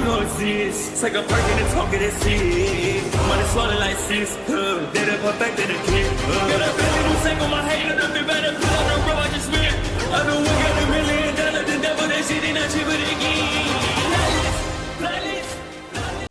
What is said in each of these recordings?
know it's this. It's like a perk in the talk of this shit. Money swallowed like sis. Did it perfect in the kid. Got a belly to sing on my head. Look up the better. Put on the road I just spent. I know we got $1 million. The devil that shit ain't not cheaper again.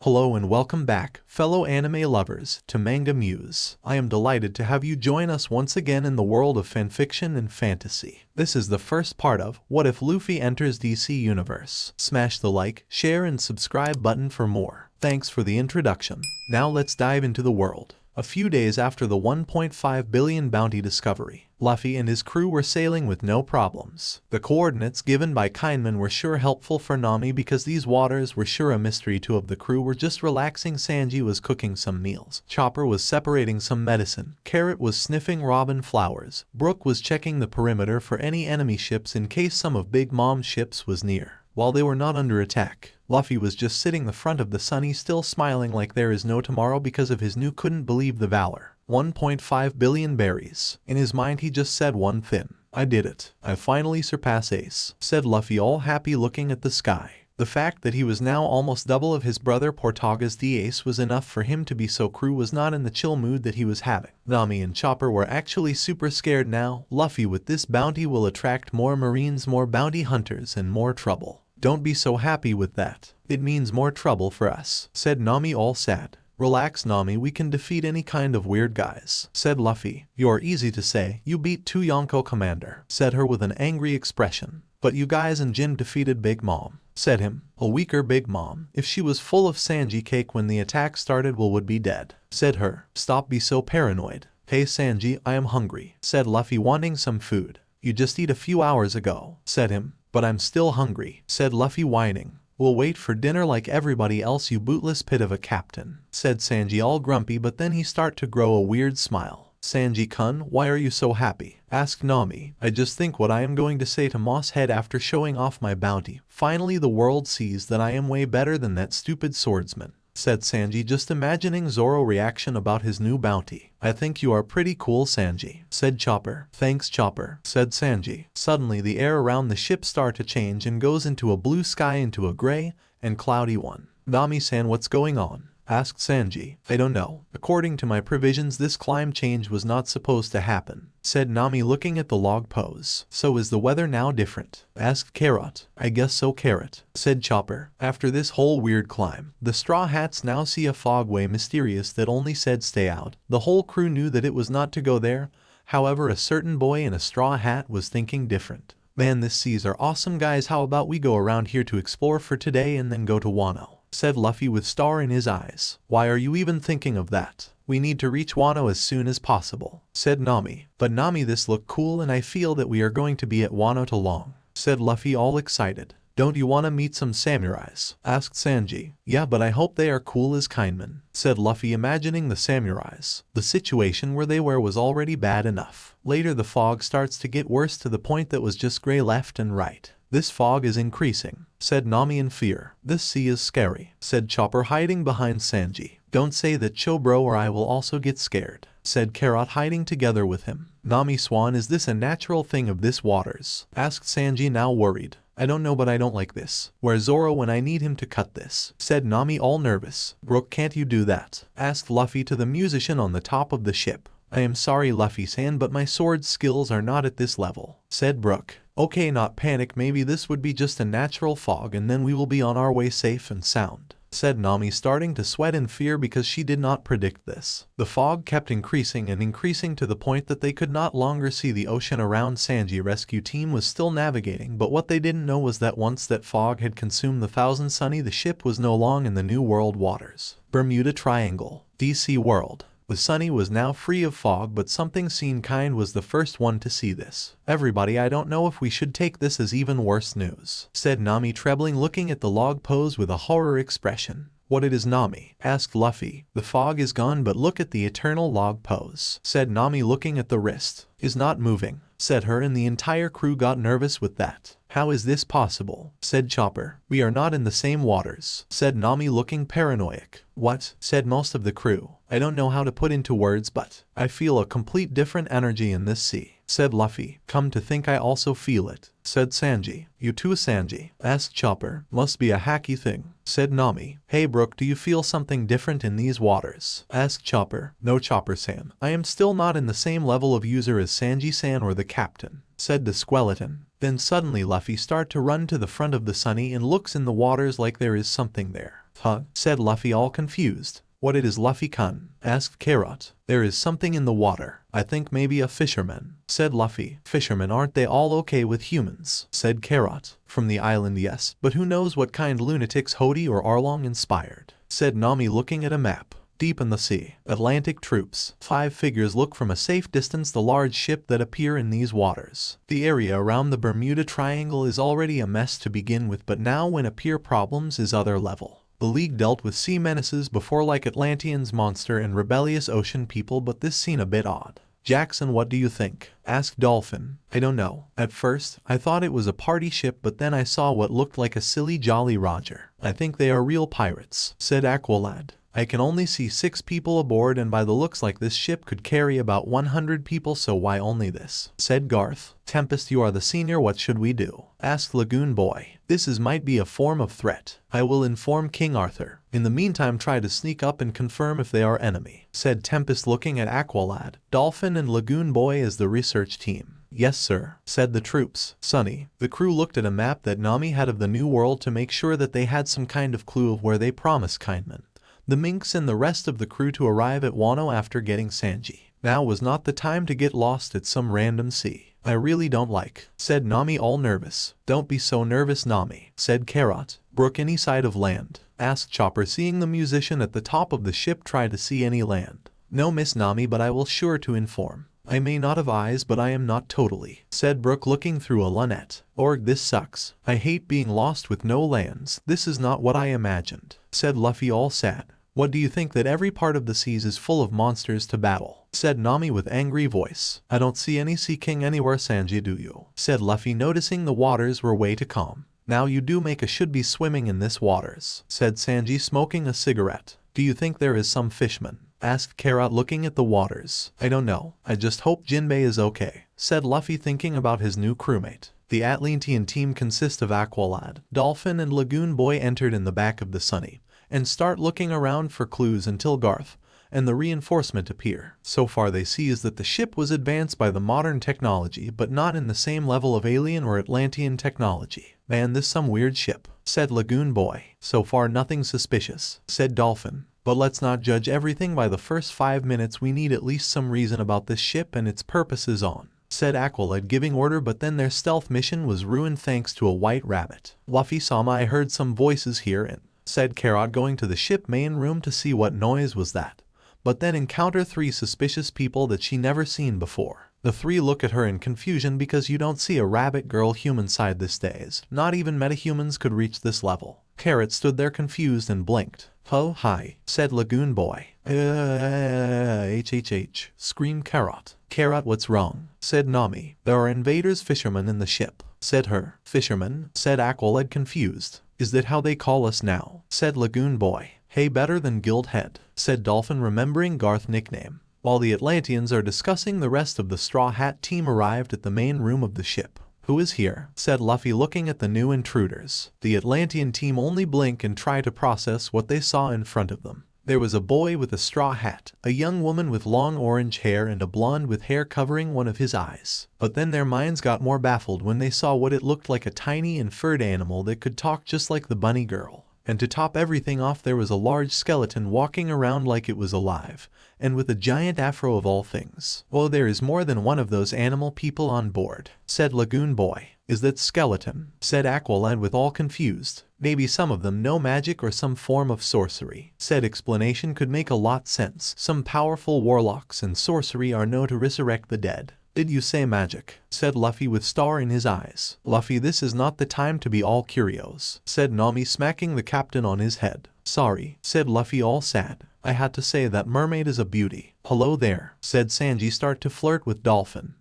Hello and welcome back, fellow anime lovers, to MangaMuse. I am delighted to have you join us once again in the world of fanfiction and fantasy. This is the first part of What If Luffy Enters DC Universe. Smash the like, share and subscribe button for more. Thanks for the introduction. Now let's dive into the world. A few days after the 1.5 billion bounty discovery, Luffy and his crew were sailing with no problems. The coordinates given by Kindman were sure helpful for Nami because these waters were sure a mystery. Two of the crew were just relaxing. Sanji was cooking some meals. Chopper was separating some medicine. Carrot was sniffing robin flowers. Brook was checking the perimeter for any enemy ships in case some of Big Mom's ships was near. While they were not under attack, Luffy was just sitting the front of the Sunny, still smiling like there is no tomorrow because of his new couldn't believe the valor. 1.5 billion berries. In his mind he just said one thing. I did it. I finally surpass Ace, said Luffy, all happy looking at the sky. The fact that he was now almost double of his brother Portaga's the Ace was enough for him to be so. Crew was not in the chill mood that he was having. Nami and Chopper were actually super scared now. Luffy, with this bounty will attract more marines, more bounty hunters and more trouble. Don't be so happy with that. It means more trouble for us, said Nami, all sad. Relax Nami, we can defeat any kind of weird guys, said Luffy. You're easy to say, you beat 2 Yonko commander, said her with an angry expression. But you guys and Jin defeated Big Mom, said him. A weaker Big Mom. If she was full of Sanji cake when the attack started, would be dead, said her. Stop be so paranoid. Hey Sanji, I am hungry, said Luffy, wanting some food. You just eat a few hours ago, said him. But I'm still hungry, said Luffy, whining. We'll wait for dinner like everybody else, you bootless pit of a captain, said Sanji, all grumpy, but then he start to grow a weird smile. Sanji-kun, why are you so happy? Asked Nami. I just think what I am going to say to Moss Head after showing off my bounty. Finally the world sees that I am way better than that stupid swordsman, said Sanji, just imagining Zoro's reaction about his new bounty. I think you are pretty cool Sanji, said Chopper. Thanks Chopper, said Sanji. Suddenly the air around the ship starts to change and goes into a blue sky, into a gray and cloudy one. Nami-san, what's going on? Asked Sanji. I don't know. According to my provisions this climate change was not supposed to happen, said Nami, looking at the log pose. So is the weather now different? Asked Carrot. I guess so Carrot, said Chopper. After this whole weird climb, the Straw Hats now see a fogway mysterious that only said stay out. The whole crew knew that it was not to go there. However, a certain boy in a straw hat was thinking different. Man, this seas are awesome guys, how about we go around here to explore for today and then go to Wano, said Luffy with star in his eyes. Why are you even thinking of that? We need to reach Wano as soon as possible, said Nami. But Nami, this look cool and I feel that we are going to be at Wano too long, said Luffy, all excited. Don't you want to meet some samurais? Asked Sanji. Yeah, but I hope they are cool as Kindman, said Luffy, imagining the samurais. The situation where they were was already bad enough. Later the fog starts to get worse to the point that was just gray left and right. This fog is increasing, said Nami in fear. This sea is scary, said Chopper, hiding behind Sanji. Don't say that Chobro or I will also get scared, said Carrot, hiding together with him. Nami Swan, is this a natural thing of this waters? Asked Sanji, now worried. I don't know, but I don't like this. Where's Zoro when I need him to cut this? Said Nami, all nervous. Brook, can't you do that? Asked Luffy to the musician on the top of the ship. I am sorry Luffy-san, but my sword skills are not at this level, said Brook. Okay, not panic, maybe this would be just a natural fog and then we will be on our way safe and sound, said Nami, starting to sweat in fear because she did not predict this. The fog kept increasing and increasing to the point that they could not longer see the ocean around. Sanji rescue team was still navigating, but what they didn't know was that once that fog had consumed the Thousand Sunny, the ship was no longer in the New World waters. Bermuda Triangle, DC World. The Sunny was now free of fog, but something seen kind was the first one to see this. Everybody, I don't know if we should take this as even worse news, said Nami, trembling, looking at the log pose with a horror expression. What it is, Nami? Asked Luffy. The fog is gone, but look at the eternal log pose, said Nami, looking at the wrist. Is not moving, said her, and the entire crew got nervous with that. How is this possible? Said Chopper. We are not in the same waters, said Nami, looking paranoid. What? Said most of the crew. I don't know how to put into words, but I feel a complete different energy in this sea. said Luffy. Come to think I also feel it, said Sanji. You too, Sanji? Asked Chopper. Must be a hacky thing, said Nami. Hey Brook, do you feel something different in these waters? Asked Chopper. No, Chopper-san. I am still not in the same level of user as Sanji-san or the captain, said the skeleton. Then suddenly Luffy start to run to the front of the Sunny and looks in the waters like there is something there. Huh? Said Luffy all confused. What it is, Luffy-kun? Asked Carrot. There is something in the water. I think maybe a fisherman, said Luffy. Fishermen, aren't they all okay with humans? Said Carrot. From the island, yes, but who knows what kind lunatics Hody or Arlong inspired, said Nami looking at a map. Deep in the sea, Atlantic troops. 5 figures look from a safe distance the large ship that appear in these waters. The area around the Bermuda Triangle is already a mess to begin with, but now when appear problems is other level. The League dealt with sea menaces before like Atlanteans, monster and rebellious ocean people, but this seemed a bit odd. Jackson, what do you think? Asked Dolphin. I don't know. At first, I thought it was a party ship, but then I saw what looked like a silly Jolly Roger. I think they are real pirates, said Aqualad. I can only see 6 people aboard, and by the looks like this ship could carry about 100 people, so why only this? Said Garth. Tempest, you are the senior, what should we do? Asked Lagoon Boy. This might be a form of threat. I will inform King Arthur. In the meantime, try to sneak up and confirm if they are enemy, said Tempest looking at Aqualad. Dolphin and Lagoon Boy as the research team. Yes sir, said the troops. Sunny. The crew looked at a map that Nami had of the new world to make sure that they had some kind of clue of where they promised Kindman, the Minks and the rest of the crew to arrive at Wano after getting Sanji. Now was not the time to get lost at some random sea. I really don't like, said Nami all nervous. Don't be so nervous, Nami, said Carrot. Brook, any side of land? Asked Chopper, seeing the musician at the top of the ship try to see any land. No, Miss Nami, but I will sure to inform. I may not have eyes, but I am not totally, said Brook looking through a lunette. Org, this sucks. I hate being lost with no lands. This is not what I imagined, said Luffy all sad. What do you think that every part of the seas is full of monsters to battle? Said Nami with angry voice. I don't see any sea king anywhere, Sanji, do you? Said Luffy, noticing the waters were way too calm. Now you do make a should be swimming in this waters, said Sanji smoking a cigarette. Do you think there is some fishman? Asked Carrot looking at the waters. I don't know. I just hope Jinbei is okay, said Luffy thinking about his new crewmate. The Atlantean team consists of Aqualad, Dolphin and Lagoon Boy entered in the back of the Sunny and start looking around for clues until Garth and the reinforcement appear. So far they see is that the ship was advanced by the modern technology, but not in the same level of alien or Atlantean technology. Man, this some weird ship, said Lagoon Boy. So far nothing suspicious, said Dolphin. But let's not judge everything by the first 5 minutes. We need at least some reason about this ship and its purposes on, said Aqualad giving order, but then their stealth mission was ruined thanks to a white rabbit. Luffy-sama, I heard some voices here and, said Carrot going to the ship main room to see what noise was that, but then encounter 3 suspicious people that she never seen before. The 3 look at her in confusion because you don't see a rabbit girl human side these days. Not even metahumans could reach this level. Carrot stood there confused and blinked. Oh, hi, said Lagoon Boy. HHH, screamed Carrot. Carrot, what's wrong? Said Nami. There are invaders fishermen in the ship, said her. Fishermen, said Aqualad confused. Is that how they call us now? Said Lagoon Boy. Hey, better than Guild Head, said Dolphin remembering Garth's nickname. While the Atlanteans are discussing, the rest of the Straw Hat team arrived at the main room of the ship. Who is here? Said Luffy looking at the new intruders. The Atlantean team only blink and try to process what they saw in front of them. There was a boy with a straw hat, a young woman with long orange hair and a blonde with hair covering one of his eyes. But then their minds got more baffled when they saw what it looked like, a tiny and furred animal that could talk just like the bunny girl. And to top everything off, there was a large skeleton walking around like it was alive, and with a giant afro of all things. Oh, there is more than one of those animal people on board, said Lagoon Boy. Is that skeleton? Said Aqualad with all confused. Maybe some of them know magic or some form of sorcery. Said explanation could make a lot sense. Some powerful warlocks and sorcery are known to resurrect the dead. Did you say magic? Said Luffy with star in his eyes. Luffy, this is not the time to be all curios, said Nami smacking the captain on his head. Sorry, said Luffy all sad. I had to say that mermaid is a beauty. Hello there, said Sanji start to flirt with Dolphin.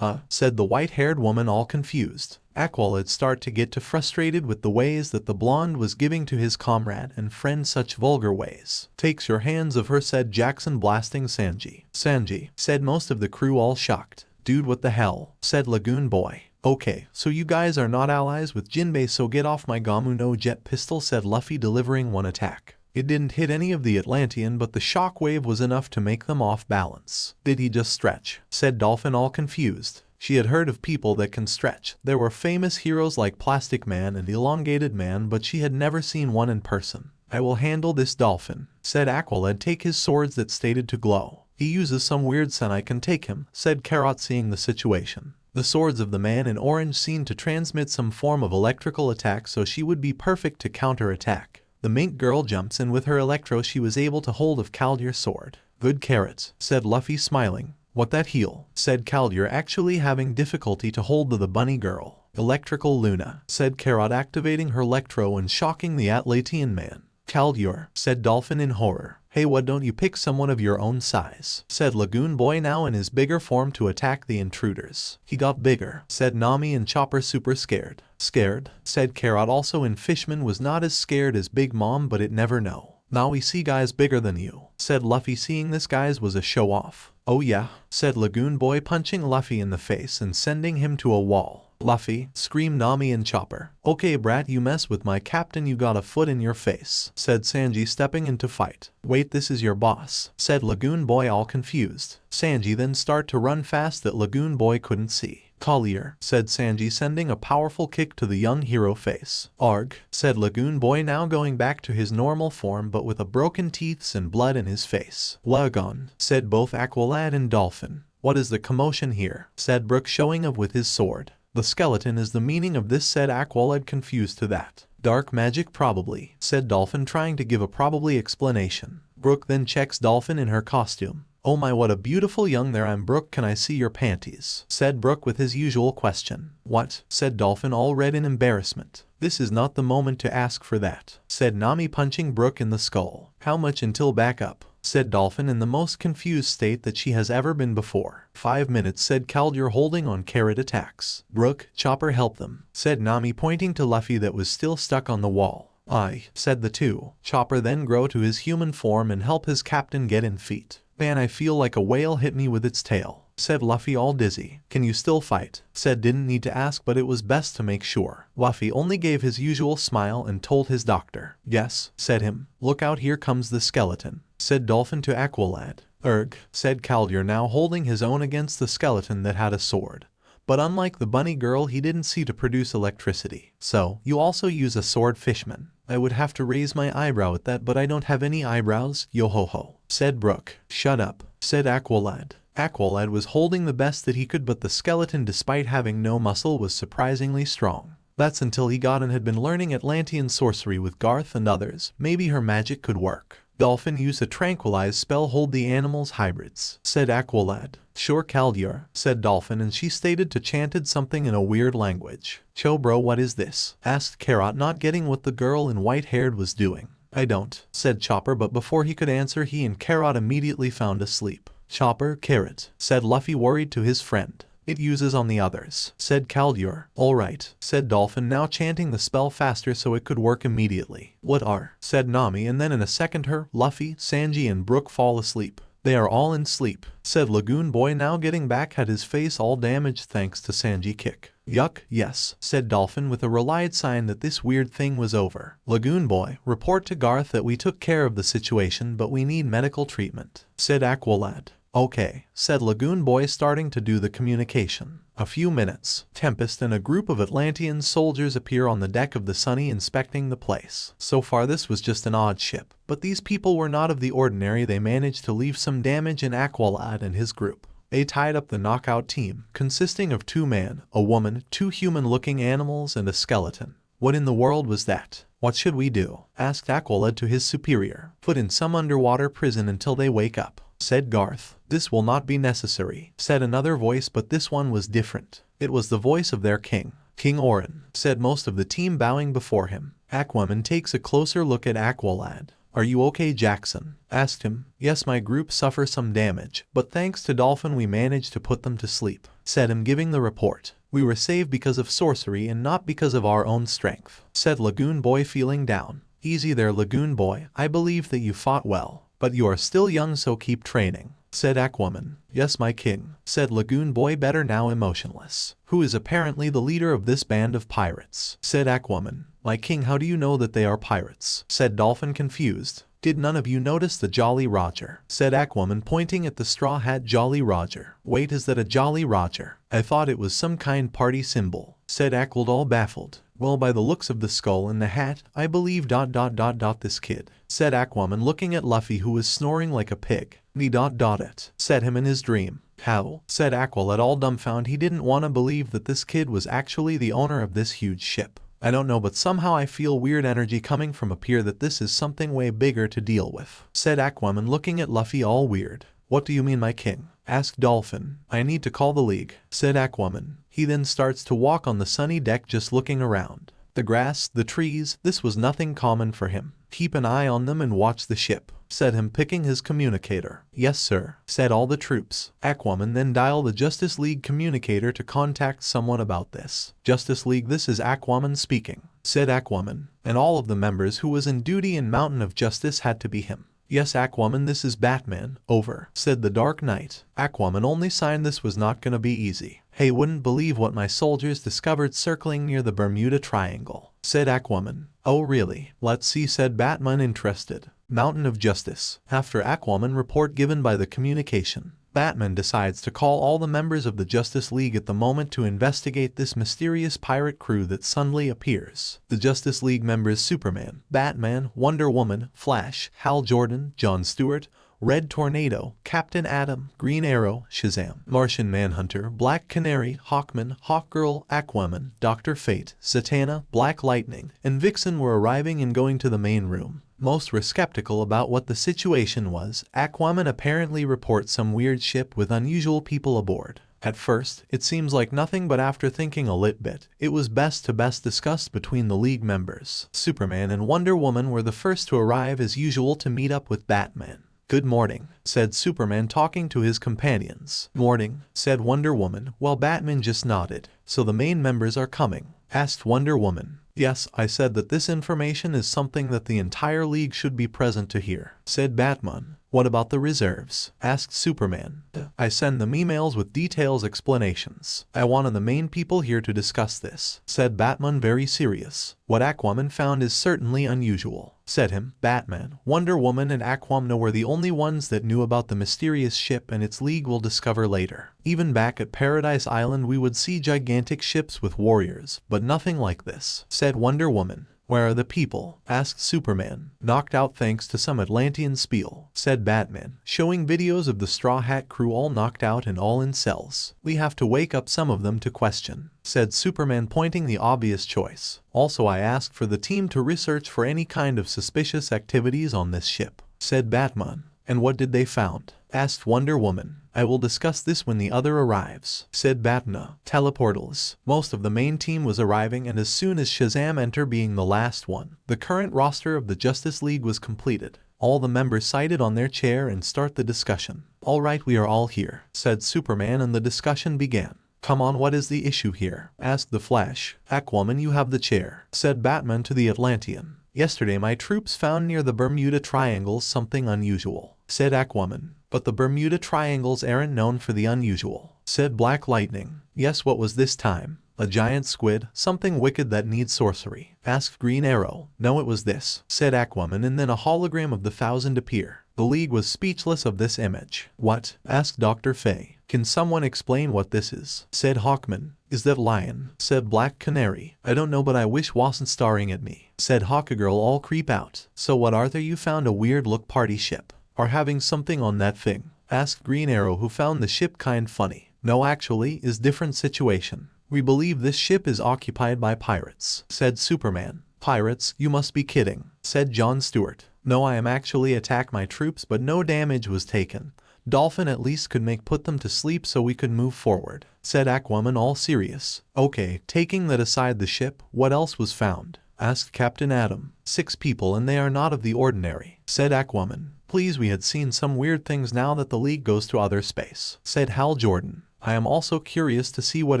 Said the white-haired woman all confused. Aqualad start to get too frustrated with the ways that the blonde was giving to his comrade and friend such vulgar ways. Takes your hands of her, said Jackson blasting Sanji. Sanji, said most of the crew all shocked. Dude, what the hell, said Lagoon Boy. Okay, so you guys are not allies with Jinbei, so get off my Gamu no jet pistol, said Luffy, delivering one attack. It didn't hit any of the Atlantean, but the shockwave was enough to make them off balance. Did he just stretch? Said Dolphin, all confused. She had heard of people that can stretch. There were famous heroes like Plastic Man and Elongated Man, but she had never seen one in person. I will handle this, Dolphin, said Aqualad. Take his swords that stated to glow. He uses some weird sun. I can take him, said Carrot, seeing the situation. The swords of the man in orange seemed to transmit some form of electrical attack, so she would be perfect to counter-attack. The mink girl jumps, and with her electro she was able to hold of Caldier's sword. Good carrots, said Luffy, smiling. What that heal, said Caldier, actually having difficulty to hold the bunny girl. Electrical Luna, said Carrot, activating her electro and shocking the Atlantean man. Caldier, said Dolphin in horror. Hey, why don't you pick someone of your own size, said Lagoon Boy, now in his bigger form, to attack the intruders. He got bigger, said Nami and Chopper, super scared. Scared, said Carrot, also in Fishman was not as scared as Big Mom, but it never know. Now we see guys bigger than you, said Luffy, seeing this guy's was a show off. Oh yeah, said Lagoon Boy, punching Luffy in the face and sending him to a wall. Luffy, screamed Nami and Chopper. Okay brat, you mess with my captain, you got a foot in your face, said Sanji, stepping in to fight. Wait, this is your boss, said Lagoon Boy, all confused. Sanji then start to run fast that Lagoon Boy couldn't see. Collier, said Sanji, sending a powerful kick to the young hero face. Arg, said Lagoon Boy, now going back to his normal form but with a broken teeth and blood in his face. Lagon, said both Aqualad and Dolphin. What is the commotion here, said Brook, showing up with his sword. The skeleton is the meaning of this, said Aqualad, confused to that. Dark magic probably, said Dolphin, trying to give a probably explanation. Brook then checks Dolphin in her costume. Oh my, what a beautiful young there. I'm Brook, can I see your panties, said Brook with his usual question. What, said Dolphin, all red in embarrassment. This is not the moment to ask for that, said Nami, punching Brook in the skull. How much until back up, said Dolphin, in the most confused state that she has ever been before. 5 minutes, said Caldier, holding on carrot attacks. Brook, Chopper, help them, said Nami, pointing to Luffy that was still stuck on the wall. Aye, said the two. Chopper then grow to his human form and help his captain get in feet. Man, I feel like a whale hit me with its tail, said Luffy, all dizzy. Can you still fight, said didn't need to ask, but it was best to make sure. Luffy only gave his usual smile and told his doctor. Yes, said him. Look out, here comes the skeleton, said Dolphin to Aqualad. Erg, said Caldier, now holding his own against the skeleton that had a sword. But unlike the bunny girl, he didn't see to produce electricity. So, you also use a sword, Fishman. I would have to raise my eyebrow at that, but I don't have any eyebrows, yo ho ho, said Brook. Shut up, said Aqualad. Aqualad was holding the best that he could, but the skeleton, despite having no muscle, was surprisingly strong. That's until he got and had been learning Atlantean sorcery with Garth and others. Maybe her magic could work. Dolphin used a tranquilize spell, hold the animals hybrids, said Aqualad. Sure Caldier, said Dolphin, and she stated to chanted something in a weird language. Cho bro, what is this, asked Carrot, not getting what the girl in white-haired was doing. I don't, said Chopper, but before he could answer, he and Carrot immediately found asleep. Chopper, Carrot, said Luffy, worried to his friend. It uses on the others, said Caldier. Alright, said Dolphin, now chanting the spell faster so it could work immediately. What are, said Nami, and then in a second her, Luffy, Sanji and Brook fall asleep. They are all in sleep, said Lagoon Boy, now getting back, had his face all damaged thanks to Sanji kick. Yuck, yes, said Dolphin with a relied sign that this weird thing was over. Lagoon Boy, report to Garth that we took care of the situation, but we need medical treatment, said Aqualad. Okay, said Lagoon Boy, starting to do the communication. A few minutes, Tempest and a group of Atlantean soldiers appear on the deck of the Sunny, inspecting the place. So far this was just an odd ship, but these people were not of the ordinary. They managed to leave some damage in Aqualad and his group. They tied up the knockout team, consisting of 2 men, a woman, 2 human-looking animals, and a skeleton. What in the world was that? What should we do? Asked Aqualad to his superior. Put in some underwater prison until they wake up, said Garth. This will not be necessary, said another voice, but this one was different. It was the voice of their king. King Orin, said most of the team, bowing before him. Aquaman takes a closer look at Aqualad. Are you okay, Jackson? Asked him. Yes, my group suffer some damage, but thanks to Dolphin we managed to put them to sleep, said him, giving the report. We were saved because of sorcery and not because of our own strength, said Lagoon Boy, feeling down. Easy there, Lagoon Boy, I believe that you fought well, but you are still young, so keep training. said Aquaman. Yes, my king, said Lagoon Boy, better now emotionless, who is apparently the leader of this band of pirates, said Aquaman. My king, how do you know that they are pirates, said Dolphin, confused. Did none of you notice the Jolly Roger, said Aquaman, pointing at the straw hat. Jolly Roger? Wait, is that a Jolly Roger? I thought it was some kind party symbol, said Aquald, all baffled. Well, by the looks of the skull and the hat, I believe ... this kid, said Aquaman, looking at Luffy, who was snoring like a pig. It said him in his dream. How? Said Aquald, all dumbfounded. He didn't want to believe that this kid was actually the owner of this huge ship. I don't know, but somehow I feel weird energy coming from up here, that this is something way bigger to deal with, said Aquaman, looking at Luffy all weird. What do you mean, my king? Asked Dolphin. I need to call the league, said Aquaman. He then starts to walk on the sunny deck, just looking around. The grass, the trees, this was nothing common for him. Keep an eye on them and watch the ship, said him, picking his communicator. Yes, sir, said all the troops. Aquaman then dialed the Justice League communicator to contact someone about this. Justice League, this is Aquaman speaking, said Aquaman, and all of the members who was in duty in Mountain of Justice had to be him. Yes, Aquaman, this is Batman, over, said the Dark Knight. Aquaman only signed. This was not gonna be easy. Hey, wouldn't believe what my soldiers discovered circling near the Bermuda Triangle, said Aquaman. Oh really? Let's see, said Batman, interested. Mountain of Justice. After Aquaman report given by the communication, Batman decides to call all the members of the Justice League at the moment to investigate this mysterious pirate crew that suddenly appears. The Justice League members: Superman, Batman, Wonder Woman, Flash, Hal Jordan, John Stewart, Red Tornado, Captain Atom, Green Arrow, Shazam, Martian Manhunter, Black Canary, Hawkman, Hawkgirl, Aquaman, Dr. Fate, Zatanna, Black Lightning, and Vixen were arriving and going to the main room. Most were skeptical about what the situation was. Aquaman apparently reports some weird ship with unusual people aboard. At first, it seems like nothing, but after thinking a lit bit, it was best discussed between the League members. Superman and Wonder Woman were the first to arrive as usual to meet up with Batman. Good morning, said Superman, talking to his companions. Morning, said Wonder Woman, while Batman just nodded. So the main members are coming, asked Wonder Woman. Yes, I said that this information is something that the entire league should be present to hear, said Batman. What about the reserves? Asked Superman. I send them emails with details, explanations. I wanted the main people here to discuss this, said Batman, very serious. What Aquaman found is certainly unusual, said him. Batman, Wonder Woman, and Aquaman were the only ones that knew about the mysterious ship, and its league will discover later. Even back at Paradise Island we would see gigantic ships with warriors, but nothing like this, said Wonder Woman. Where are the people? Asked Superman. Knocked out thanks to some Atlantean spiel, said Batman, showing videos of the Straw Hat crew all knocked out and all in cells. We have to wake up some of them to question, said Superman, pointing the obvious choice. Also, I asked for the team to research for any kind of suspicious activities on this ship, said Batman. And what did they found? Asked Wonder Woman. I will discuss this when the other arrives, said Batman. Teleportals. Most of the main team was arriving, and as soon as Shazam entered, being the last one, the current roster of the Justice League was completed. All the members sighted on their chair and start the discussion. All right, we are all here, said Superman, and the discussion began. Come on, what is the issue here? Asked the Flash. Aquaman, you have the chair, said Batman to the Atlantean. Yesterday my troops found near the Bermuda Triangles something unusual, said Aquaman. But the Bermuda Triangles aren't known for the unusual, said Black Lightning. Yes, what was this time? A giant squid, something wicked that needs sorcery, asked Green Arrow. No, it was this, said Aquaman, and then a hologram of the Thousand appeared. The League was speechless of this image. What? Asked Dr. Fay. Can someone explain what this is? Said Hawkman. Is that lion? Said Black Canary. I don't know, but I wish wasn't staring at me, said Hawkgirl, all creep out. So what, Arthur, you found a weird look party ship? Or having something on that thing? Asked Green Arrow, who found the ship kind funny. No, actually, is different situation. We believe this ship is occupied by pirates, said Superman. Pirates? You must be kidding, said John Stewart. No, I am actually attacked my troops, but no damage was taken. Dolphin at least could put them to sleep so we could move forward, said Aquaman, all serious. Okay, taking that aside, the ship, what else was found? Asked Captain Atom. 6 people, and they are not of the ordinary, said Aquaman. Please, we had seen some weird things now that the League goes to other space, said Hal Jordan. I am also curious to see what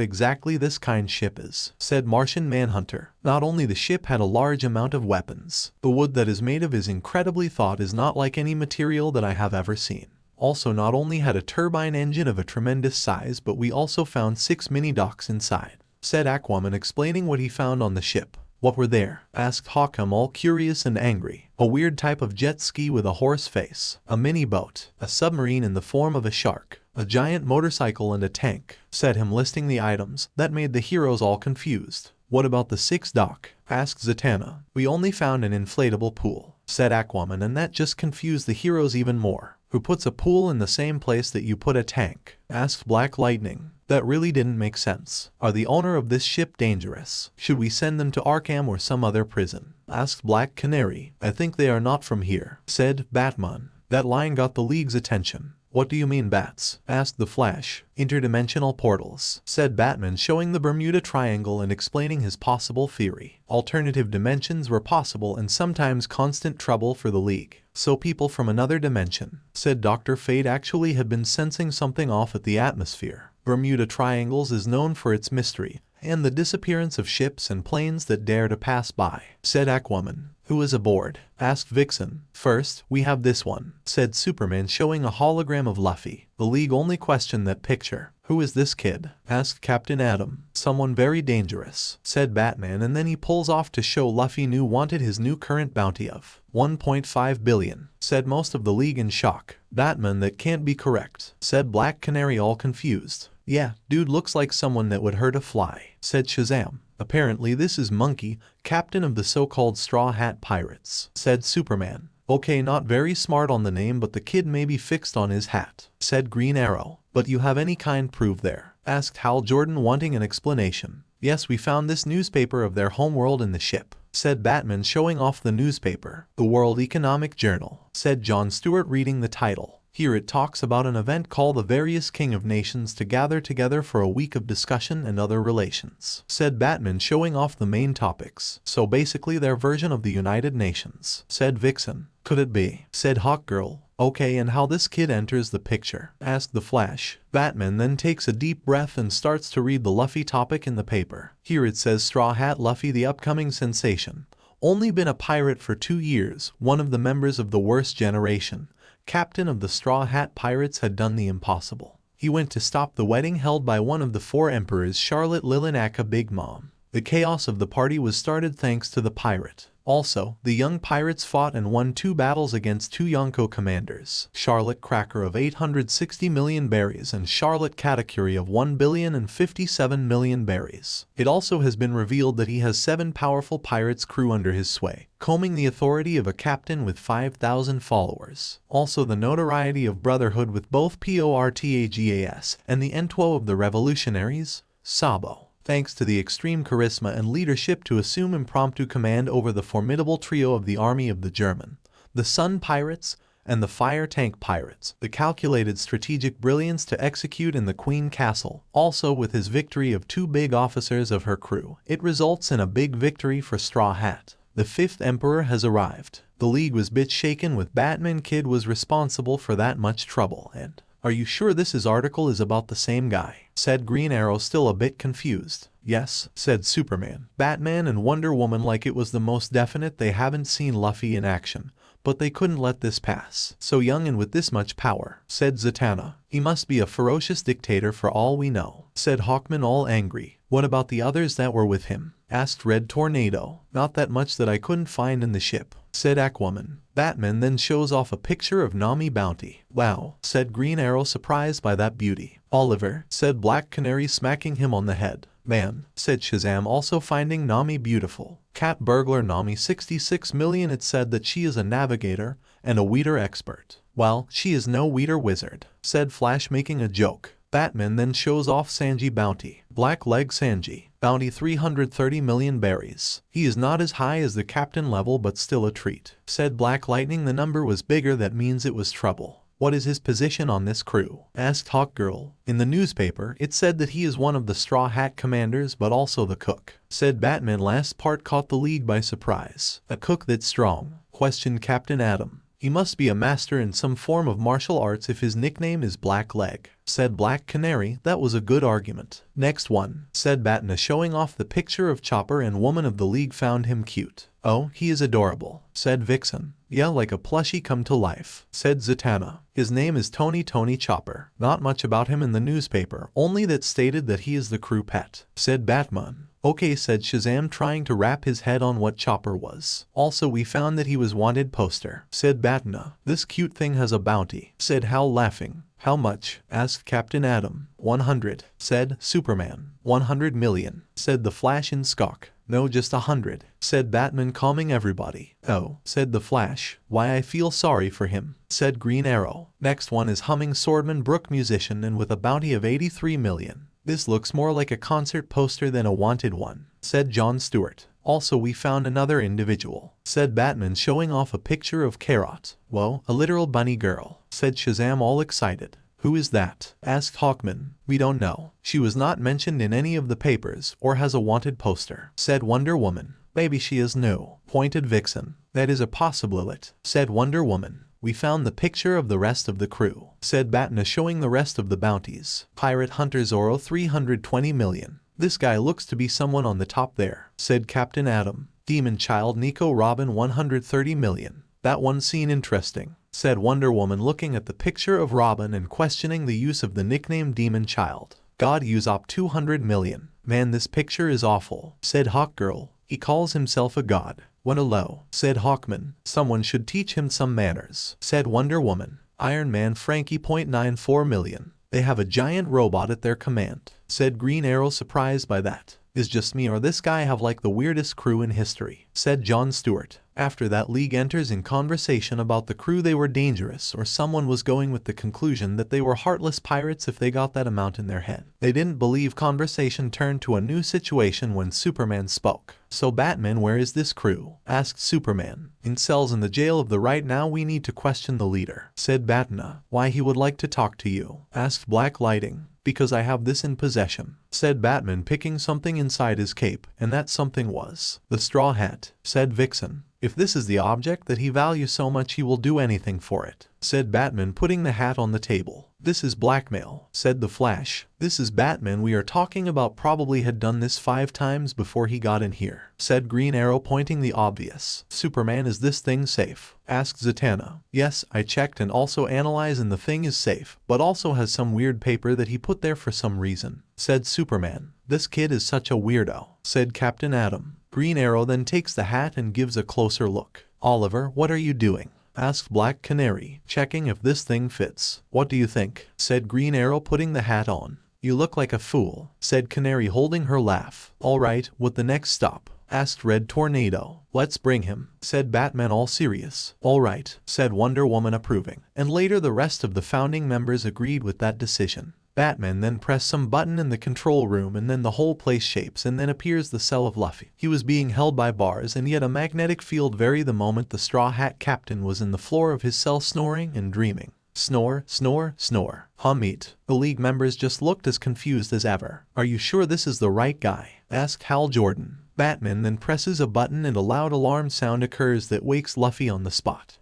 exactly this kind ship is, said Martian Manhunter. Not only the ship had a large amount of weapons, the wood that is made of is incredibly thought is not like any material that I have ever seen. Also not only had a turbine engine of a tremendous size, but we also found 6 mini docks inside, said Aquaman, explaining what he found on the ship. What were there? Asked Hawkham, all curious and angry. A weird type of jet ski with a horse face, a mini boat, a submarine in the form of a shark, a giant motorcycle and a tank, said him, listing the items. That made the heroes all confused. What about the 6th dock? Asked Zatanna. We only found an inflatable pool, said Aquaman, and that just confused the heroes even more. Who puts a pool in the same place that you put a tank? Asked Black Lightning. That really didn't make sense. Are the owner of this ship dangerous? Should we send them to Arkham or some other prison? Asked Black Canary. I think they are not from here, said Batman. That line got the League's attention. What do you mean bats? Asked the Flash. Interdimensional portals, said Batman, showing the Bermuda Triangle and explaining his possible theory. Alternative dimensions were possible and sometimes constant trouble for the League. So people from another dimension, said Dr. Fate, actually had been sensing something off at the atmosphere. Bermuda Triangles is known for its mystery and the disappearance of ships and planes that dare to pass by, said Aquaman. Who is aboard? Asked Vixen. First, we have this one, said Superman, showing a hologram of Luffy. The League only questioned that picture. Who is this kid? Asked Captain Atom. Someone very dangerous, said Batman, and then he pulls off to show Luffy wanted his new current bounty of 1.5 billion, said most of the League in shock. Batman, that can't be correct, said Black Canary, all confused. Yeah, dude looks like someone that would hurt a fly, said Shazam. Apparently this is Monkey, captain of the so-called Straw Hat Pirates, said Superman. Okay, not very smart on the name, but the kid may be fixed on his hat, said Green Arrow. But you have any kind proof there? Asked Hal Jordan, wanting an explanation. Yes, we found this newspaper of their homeworld in the ship, said Batman, showing off the newspaper. The World Economic Journal, said Jon Stewart, reading the title. Here it talks about an event called the Various King of Nations to gather together for a week of discussion and other relations, said Batman, showing off the main topics. So basically their version of the United Nations, said Vixen. Could it be? Said Hawkgirl. Okay, and how this kid enters the picture? Asked the Flash. Batman then takes a deep breath and starts to read the Luffy topic in the paper. Here it says Straw Hat Luffy, the upcoming sensation. Only been a pirate for 2 years, one of the members of the worst generation. Captain of the Straw Hat Pirates, had done the impossible. He went to stop the wedding held by one of the 4 emperors, Charlotte Lilinaka Big Mom. The chaos of the party was started thanks to the pirate. Also, the young pirates fought and won 2 battles against 2 Yonko commanders, Charlotte Cracker of 860 million berries and Charlotte Katakuri of 1,057 million berries. It also has been revealed that he has 7 powerful pirates crew under his sway, combing the authority of a captain with 5,000 followers. Also the notoriety of brotherhood with both Portagas and the Entwo of the revolutionaries, Sabo. Thanks to the extreme charisma and leadership to assume impromptu command over the formidable trio of the army of the German, the Sun Pirates, and the Fire Tank Pirates, the calculated strategic brilliance to execute in the Queen Castle. Also with his victory of 2 big officers of her crew, it results in a big victory for Straw Hat. The 5th Emperor has arrived. The League was bit shaken with Batman Kid was responsible for that much trouble, and are you sure this article is about the same guy? Said Green Arrow, still a bit confused. Yes, said Superman. Batman and Wonder Woman, like it was the most definite. They haven't seen Luffy in action, but they couldn't let this pass. So young and with this much power, said Zatanna. He must be a ferocious dictator for all we know, said Hawkman, all angry. What about the others that were with him? Asked Red Tornado. Not that much that I couldn't find in the ship, said Aquaman. Batman then shows off a picture of Nami Bounty. Wow, said Green Arrow, surprised by that beauty. Oliver, said Black Canary, smacking him on the head. Man, said Shazam, also finding Nami beautiful. Cat burglar Nami 66 million. It said that she is a navigator and a weeder expert. Well, she is no weeder wizard, said Flash, making a joke. Batman then shows off Sanji Bounty. Black Leg Sanji. Bounty 330 million berries. He is not as high as the captain level, but still a treat, said Black Lightning. The number was bigger, that means it was trouble. What is his position on this crew? Asked Hawkgirl. In the newspaper, it said that he is one of the Straw Hat commanders, but also the cook, said Batman. Last part caught the League by surprise. A cook that's strong? Questioned Captain Atom. He must be a master in some form of martial arts if his nickname is Black Leg, said Black Canary. That was a good argument. Next one, said Batna, showing off the picture of Chopper, and woman of the league found him cute. Oh, he is adorable, said Vixen. Yeah, like a plushie come to life, said Zatanna. His name is Tony Chopper. Not much about him in the newspaper, only that stated that he is the crew pet, said Batman. Okay, said Shazam, trying to wrap his head on what Chopper was. Also, we found that he was wanted poster, said Batna. This cute thing has a bounty, said Hal, laughing. How much? Asked Captain Atom. 100, said Superman. 100 million, said the Flash in Skok. No, just 100, said Batman, calming everybody. Oh, said the Flash. Why, I feel sorry for him, said Green Arrow. Next one is Humming Swordman Brook musician, and with a bounty of 83 million. This looks more like a concert poster than a wanted one, said John Stewart. Also, we found another individual, said Batman, showing off a picture of Carrot. Whoa, a literal bunny girl, said Shazam, all excited. Who is that? Asked Hawkman. We don't know. She was not mentioned in any of the papers or has a wanted poster, said Wonder Woman. Maybe she is new, pointed Vixen. That is a possibility, said Wonder Woman. We found the picture of the rest of the crew, said Batna, showing the rest of the bounties. Pirate Hunter Zoro 320 million. This guy looks to be someone on the top there, said Captain Atom. Demon Child Nico Robin 130 million. That one scene interesting, said Wonder Woman, looking at the picture of Robin and questioning the use of the nickname Demon Child. God Usopp 200 million. Man, this picture is awful, said Hawkgirl. He calls himself a god. What a low, said Hawkman. Someone should teach him some manners, said Wonder Woman. Iron Man Frankie 0.94 million. They have a giant robot at their command, said Green Arrow, surprised by that. Is just me, or this guy have like the weirdest crew in history, said John Stewart. After that, League enters in conversation about the crew. They were dangerous, or someone was going with the conclusion that they were heartless pirates if they got that amount in their head. They didn't believe. Conversation turned to a new situation when Superman spoke. So Batman, where is this crew? Asked Superman. In cells in the jail of the right now. We need to question the leader, said Batna. Why, he would like to talk to you, asked Black Lighting. Because I have this in possession, said Batman, picking something inside his cape, and that something was the straw hat, said Vixen. If this is the object that he values so much, he will do anything for it, said Batman, putting the hat on the table. This is blackmail, said the Flash. This is Batman we are talking about. Probably had done this 5 times before he got in here, said Green Arrow, pointing the obvious. Superman, is this thing safe? Asked Zatanna. Yes, I checked and also analyzed, and the thing is safe, but also has some weird paper that he put there for some reason, said Superman. This kid is such a weirdo, said Captain Atom. Green Arrow then takes the hat and gives a closer look. Oliver, what are you doing? Asked Black Canary, checking if this thing fits. What do you think? Said Green Arrow, putting the hat on. You look like a fool, said Canary, holding her laugh. All right, what the next stop? Asked Red Tornado. Let's bring him, said Batman, all serious. All right, said Wonder Woman, approving. And later the rest of the founding members agreed with that decision. Batman then pressed some button in the control room, and then the whole place shapes, and then appears the cell of Luffy. He was being held by bars and yet a magnetic field. The moment the Straw Hat Captain was in the floor of his cell, snoring and dreaming. Snore, snore, snore. Meet. The League members just looked as confused as ever. Are you sure this is the right guy? Asked Hal Jordan. Batman then presses a button and a loud alarm sound occurs that wakes Luffy on the spot.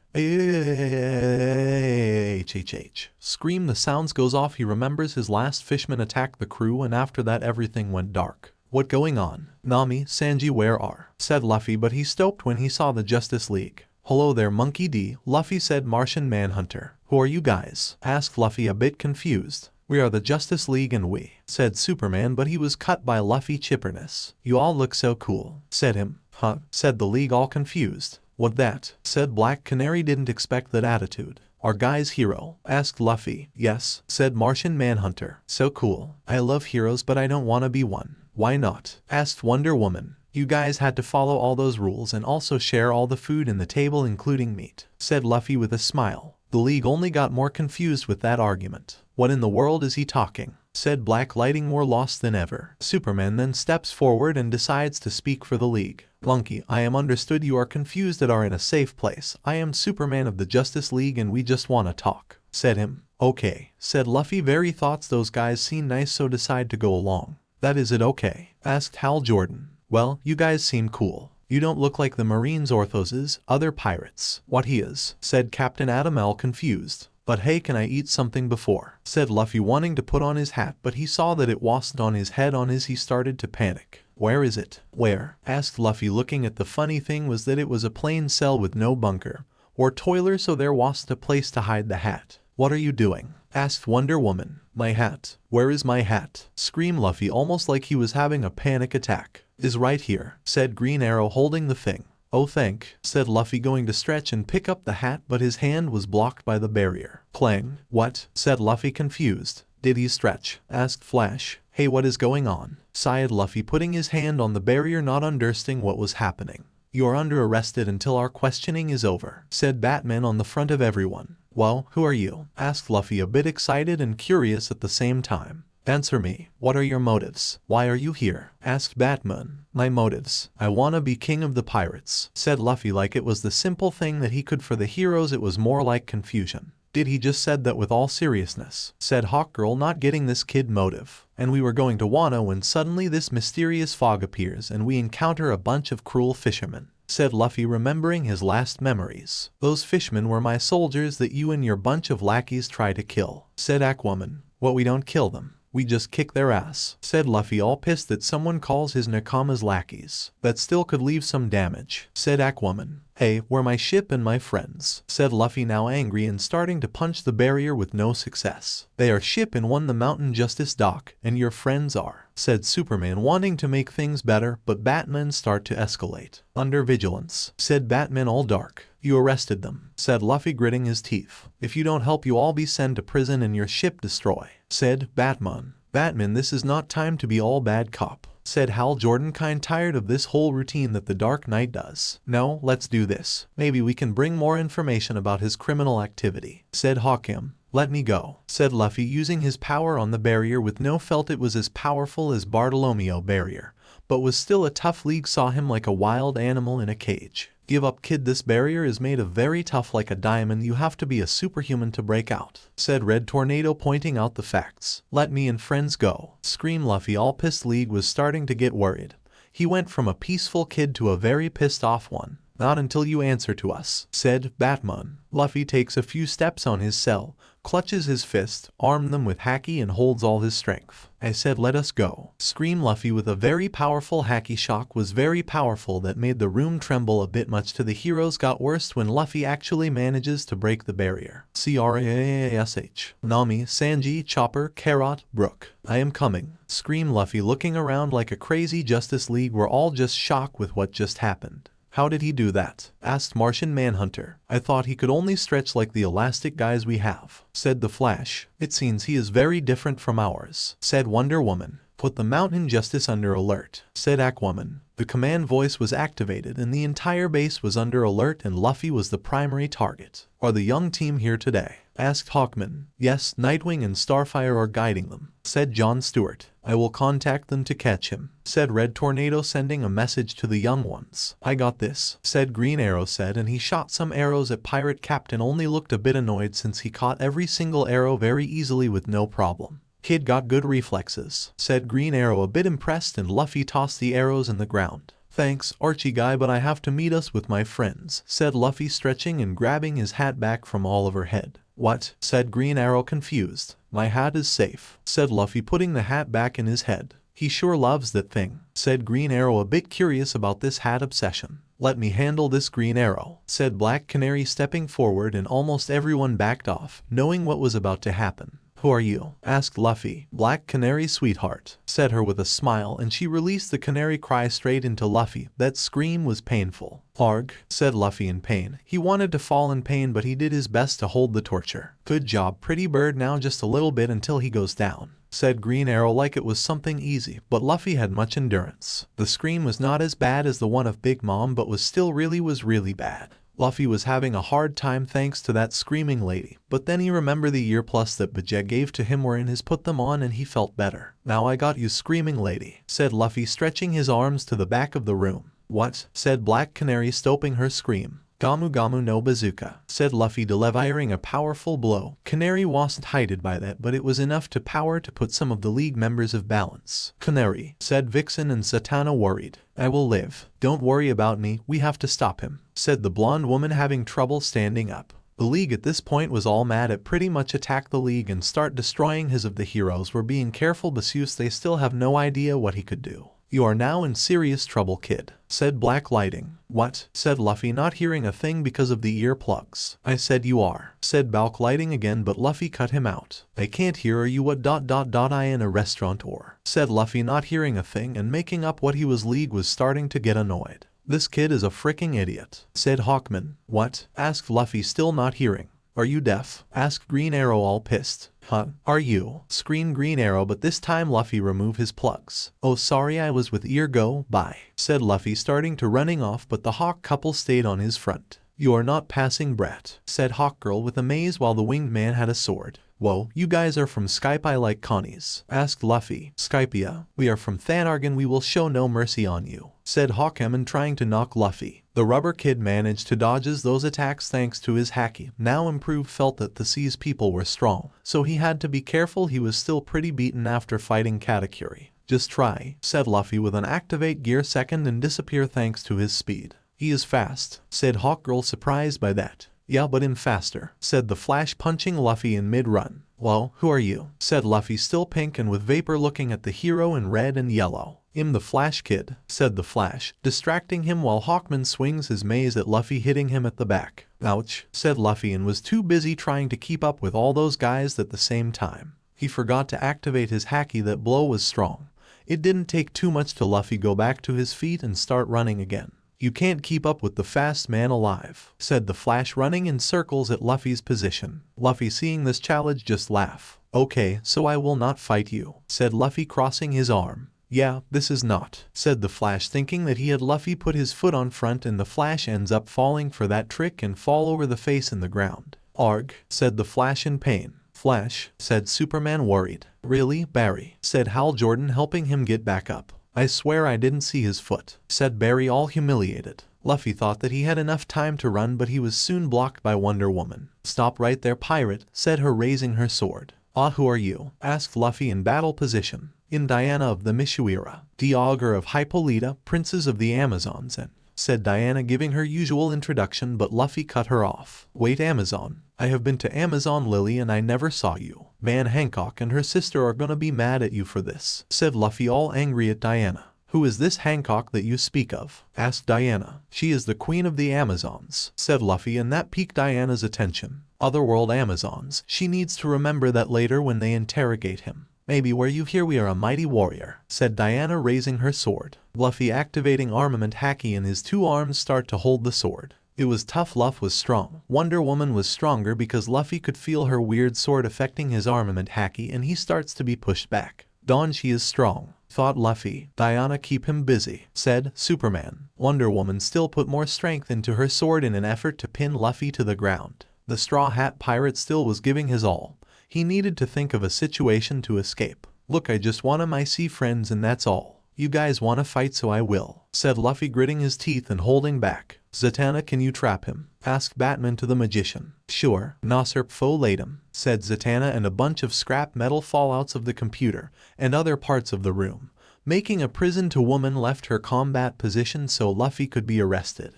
Scream. The sounds goes off. He remembers his last fisherman attacked the crew, and after that everything went dark. What going on? Nami, Sanji, where are? Said Luffy, but he stopped when he saw the Justice League. Hello there, Monkey D. Luffy said. Martian Manhunter. Who are you guys? Asked Luffy, a bit confused. We are the Justice League, and we, said Superman, but he was cut by Luffy chipperness. You all look so cool, said him. Huh, said the League, all confused. What that? Said Black Canary, didn't expect that attitude. Our guy's hero? Asked Luffy. Yes, said Martian Manhunter. So cool. I love heroes, but I don't want to be one. Why not? Asked Wonder Woman. You guys had to follow all those rules and also share all the food in the table, including meat, said Luffy with a smile. The League only got more confused with that argument. What in the world is he talking? Said Black Lighting, more lost than ever. Superman then steps forward and decides to speak for the League. Monkey, I am understood you are confused and are in a safe place. I am Superman of the Justice League and we just wanna talk, said him. Okay, said Luffy. Very thoughts those guys seem nice, so decide to go along. That is it, okay? Asked Hal Jordan. Well, you guys seem cool. You don't look like the Marines Orthos's other pirates. What he is, said Captain Adam L confused. But hey, can I eat something before? Said Luffy wanting to put on his hat, but he saw that it wasn't on his head he started to panic. Where is it? Where? Asked Luffy, looking at the funny thing was that it was a plain cell with no bunker or toiler, so there wasn't a place to hide the hat. What are you doing? Asked Wonder Woman. My hat. Where is my hat? Screamed Luffy, almost like he was having a panic attack. Is right here, said Green Arrow, holding the thing. Oh thank, said Luffy, going to stretch and pick up the hat, but his hand was blocked by the barrier. Clang. What? Said Luffy, confused. Did he stretch? Asked Flash. Hey, what is going on? Sighed Luffy, putting his hand on the barrier, not understanding what was happening. You're under arrested until our questioning is over, said Batman on the front of everyone. Well, who are you? Asked Luffy, a bit excited and curious at the same time. Answer me. What are your motives? Why are you here? Asked Batman. My motives. I wanna be king of the pirates, said Luffy, like it was the simple thing that he could. For the heroes it was more like confusion. Did he just said that with all seriousness? Said Hawkgirl, not getting this kid motive. And we were going to wanna when suddenly this mysterious fog appears and we encounter a bunch of cruel fishermen, said Luffy, remembering his last memories. Those fishermen were my soldiers that you and your bunch of lackeys try to kill, said Aquaman. What, we don't kill them? We just kick their ass, said Luffy, all pissed that someone calls his Nakamas lackeys. That still could leave some damage, said Aquaman. Hey, we're my ship and my friends, said Luffy, now angry and starting to punch the barrier with no success. They are ship and won the Mountain Justice Dock, and your friends are, said Superman, wanting to make things better, but Batman start to escalate. Under vigilance, said Batman, all dark. You arrested them, said Luffy, gritting his teeth. If you don't help, you all be sent to prison and your ship destroy, said Batman. Batman, this is not time to be all bad cop, said Hal Jordan, kind tired of this whole routine that the Dark Knight does. No, let's do this. Maybe we can bring more information about his criminal activity, said Hawkam. Let me go, said Luffy, using his power on the barrier with no felt. It was as powerful as Bartolomeo barrier, but was still a tough league, saw him like a wild animal in a cage. Give up, kid, this barrier is made of very tough like a diamond. You have to be a superhuman to break out, said Red Tornado, pointing out the facts. Let me and friends go, screamed Luffy, all pissed. League was starting to get worried. He went from a peaceful kid to a very pissed off one. Not until you answer to us, said Batman. Luffy takes a few steps on his cell, clutches his fist, armed them with haki, and holds all his strength. I said let us go, screamed Luffy with a very powerful haki. Shock was very powerful, that made the room tremble a bit much. To the heroes got worse when Luffy actually manages to break the barrier. Crash. Nami, Sanji, Chopper, Carrot, Brook. I am coming, screamed Luffy, looking around like a crazy. Justice League were all just shocked with what just happened. How did he do that? Asked Martian Manhunter. I thought he could only stretch like the elastic guys we have, said the Flash. It seems he is very different from ours, said Wonder Woman. Put the Mountain Justice under alert, said Aquaman. The command voice was activated and the entire base was under alert, and Luffy was the primary target. Are the young team here today? Asked Hawkman. Yes, Nightwing and Starfire are guiding them, said John Stewart. I will contact them to catch him, said Red Tornado, sending a message to the young ones. I got this, said Green Arrow, and he shot some arrows at Pirate Captain. Only looked a bit annoyed since he caught every single arrow very easily with no problem. Kid got good reflexes, said Green Arrow, a bit impressed, and Luffy tossed the arrows in the ground. Thanks, Archie guy, but I have to meet us with my friends, said Luffy, stretching and grabbing his hat back from Oliver's head. What? Said Green Arrow, confused. My hat is safe, said Luffy, putting the hat back in his head. He sure loves that thing, said Green Arrow, a bit curious about this hat obsession. Let me handle this, Green Arrow, said Black Canary, stepping forward, and almost everyone backed off, knowing what was about to happen. Who are you? Asked Luffy. Black Canary, sweetheart, said her with a smile, and she released the canary cry straight into Luffy. That scream was painful. Arg, said Luffy in pain. He wanted to fall in pain, but he did his best to hold the torture. Good job, pretty bird, now just a little bit until he goes down, said Green Arrow, like it was something easy, but Luffy had much endurance. The scream was not as bad as the one of Big Mom, but was still really bad. Luffy was having a hard time thanks to that screaming lady, but then he remembered the ear plus that Bajeg gave to him wherein his put them on, and he felt better. Now I got you, screaming lady, said Luffy, stretching his arms to the back of the room. What? Said Black Canary, stopping her scream. Gamu Gamu no bazooka, said Luffy, delivering a powerful blow. Canary wasn't heightened by that, but it was enough to power to put some of the league members of balance. Canary, said Vixen, and Zatanna worried. I will live. Don't worry about me, we have to stop him, said the blonde woman, having trouble standing up. The league at this point was all mad at pretty much attack the league and start destroying his. Of the heroes were being careful because they still have no idea what he could do. You are now in serious trouble, kid, said Black Lighting. What? Said Luffy, not hearing a thing because of the earplugs. I said you are, said Black Lighting again, but Luffy cut him out. I can't hear you. What? I in a restaurant or, said Luffy, not hearing a thing and making up what he was. League was starting to get annoyed. This kid is a freaking idiot, said Hawkman. What? Asked Luffy, still not hearing. Are you deaf? Asked Green Arrow, all pissed. Huh? Are you? Screamed Green Arrow, but this time Luffy removed his plugs. Oh, sorry, I was with ear. Go, bye, said Luffy, starting to running off, but the Hawk couple stayed on his front. You are not passing, Brat, said Hawkgirl with amaze, while the winged man had a sword. Whoa, you guys are from Skype? I like Connie's, asked Luffy. Skypia, we are from Thanargan, we will show no mercy on you, said Hawkman, trying to knock Luffy. The rubber kid managed to dodge those attacks thanks to his haki. Now improved felt that the sea's people were strong, so he had to be careful. He was still pretty beaten after fighting Katakuri. Just try, said Luffy with an activate gear second and disappear thanks to his speed. He is fast, said Hawkgirl, surprised by that. Yeah, but in faster, said the Flash, punching Luffy in mid-run. Well, who are you? Said Luffy, still pink and with vapor, looking at the hero in red and yellow. I'm the Flash kid, said the Flash, distracting him while Hawkman swings his maze at Luffy, hitting him at the back. Ouch, said Luffy, and was too busy trying to keep up with all those guys at the same time. He forgot to activate his haki. That blow was strong. It didn't take too much to Luffy go back to his feet and start running again. You can't keep up with the fast man alive, said the Flash, running in circles at Luffy's position. Luffy, seeing this challenge, just laugh. Okay, so I will not fight you, said Luffy, crossing his arm. Yeah, this is not, said the Flash, thinking that he had Luffy put his foot on front, and the Flash ends up falling for that trick and fall over the face in the ground. Arg, said the Flash in pain. Flash, said Superman, worried. Really, Barry, said Hal Jordan, helping him get back up. I swear I didn't see his foot, said Barry, all humiliated. Luffy thought that he had enough time to run, but he was soon blocked by Wonder Woman. Stop right there, pirate, said her, raising her sword. Ah, who are you? Asked Luffy in battle position. In Diana of the Mishuira, the augur of Hippolyta, princes of the Amazons, and, said Diana, giving her usual introduction, but Luffy cut her off. Wait, Amazon? I have been to Amazon Lily and I never saw you. Van Hancock and her sister are gonna be mad at you for this, said Luffy, all angry at Diana. Who is this Hancock that you speak of? Asked Diana. She is the queen of the Amazons, said Luffy, and that piqued Diana's attention. Otherworld Amazons. She needs to remember that later when they interrogate him. Maybe were you here? We are a mighty warrior, said Diana, raising her sword. Luffy, activating armament haki in his two arms, start to hold the sword. It was tough. Luffy was strong. Wonder Woman was stronger because Luffy could feel her weird sword affecting his armament haki, and he starts to be pushed back. Dawn, she is strong, thought Luffy. Diana, keep him busy, said Superman. Wonder Woman still put more strength into her sword in an effort to pin Luffy to the ground. The Straw Hat Pirate still was giving his all. He needed to think of a situation to escape. Look, I just want my sea friends and that's all. You guys want to fight, so I will, said Luffy, gritting his teeth and holding back. Zatanna, can you trap him? Asked Batman to the magician. Sure, Nasser Fo Latum, said Zatanna, and a bunch of scrap metal fallouts of the computer and other parts of the room, making a prison to woman, left her combat position so Luffy could be arrested.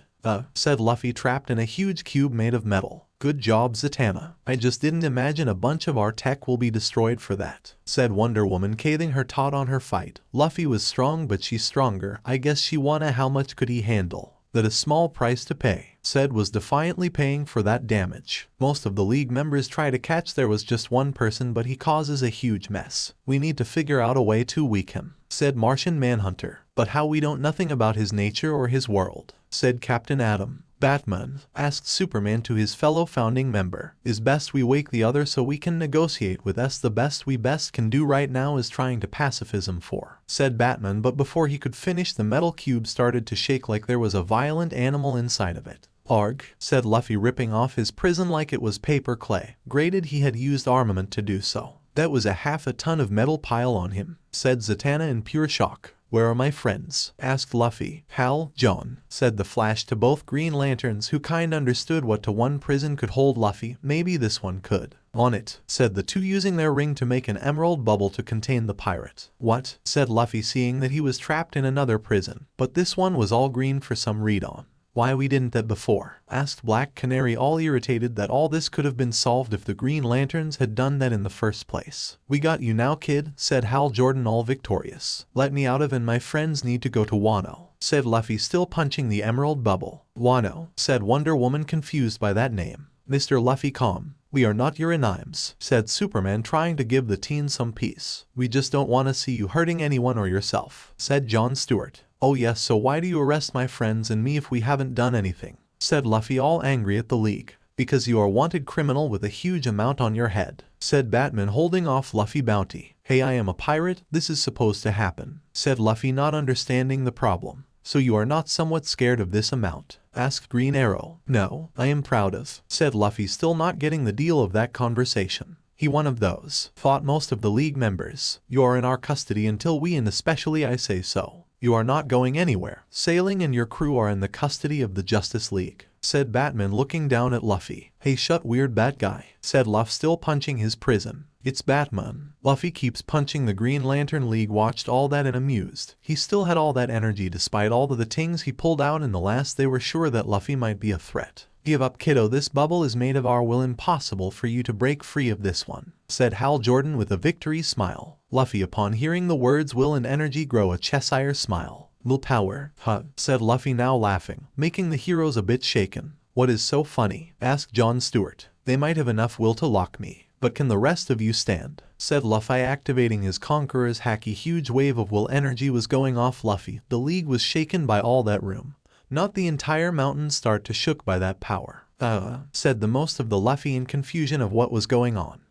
Said Luffy, trapped in a huge cube made of metal. Good job, Zatanna. I just didn't imagine a bunch of our tech will be destroyed for that, said Wonder Woman, cathing her tot on her fight. Luffy was strong, but she's stronger. I guess she wanna. How much could he handle? That a small price to pay, said was defiantly paying for that damage. Most of the league members try to catch. There was just one person, but he causes a huge mess. We need to figure out a way to weak him, said Martian Manhunter. But how? We don't nothing about his nature or his world, said Captain Atom. Batman, asked Superman to his fellow founding member, is best we wake the other so we can negotiate with us. The best we best can do right now is trying to pacifism for, said Batman, but before he could finish, the metal cube started to shake like there was a violent animal inside of it. Arg, said Luffy, ripping off his prison like it was paper clay. Graded he had used armament to do so. That was a half a ton of metal pile on him, said Zatanna in pure shock. Where are my friends? Asked Luffy. Hal, John, said the Flash to both Green Lanterns who kinda understood what to one prison could hold Luffy, maybe this one could. On it, said the two using their ring to make an emerald bubble to contain the pirate. What? Said Luffy seeing that he was trapped in another prison, but this one was all green for some read-on. Why we didn't that before? Asked Black Canary all irritated that all this could have been solved if the Green Lanterns had done that in the first place. We got you now kid, said Hal Jordan all victorious. Let me out of and my friends need to go to Wano, said Luffy still punching the emerald bubble. Wano, said Wonder Woman confused by that name. Mr. Luffy calm. We are not your enemies, said Superman trying to give the teen some peace. We just don't want to see you hurting anyone or yourself, said John Stewart. Oh yes, so why do you arrest my friends and me if we haven't done anything? Said Luffy all angry at the League. Because you are wanted criminal with a huge amount on your head, said Batman holding off Luffy bounty. Hey, I am a pirate, this is supposed to happen, said Luffy not understanding the problem. So you are not somewhat scared of this amount? Asked Green Arrow. No, I am proud of, said Luffy still not getting the deal of that conversation. He one of those, thought most of the League members. You are in our custody until we and especially I say so. You are not going anywhere. Sailing and your crew are in the custody of the Justice League, said Batman looking down at Luffy. Hey shut weird bat guy, said Luffy still punching his prison. It's Batman. Luffy keeps punching the Green Lantern League watched all that and amused. He still had all that energy despite all of the things he pulled out in the last they were sure that Luffy might be a threat. Give up kiddo, this bubble is made of our will, impossible for you to break free of this one, said Hal Jordan with a victory smile. Luffy upon hearing the words will and energy grow a Cheshire smile. Willpower, huh, said Luffy now laughing, making the heroes a bit shaken. What is so funny? Asked John Stewart. They might have enough will to lock me, but can the rest of you stand? Said Luffy activating his Conqueror's hacky. Huge wave of will energy was going off Luffy. The League was shaken by all that room. Not the entire mountain start to shook by that power. Said the most of the Luffy in confusion of what was going on.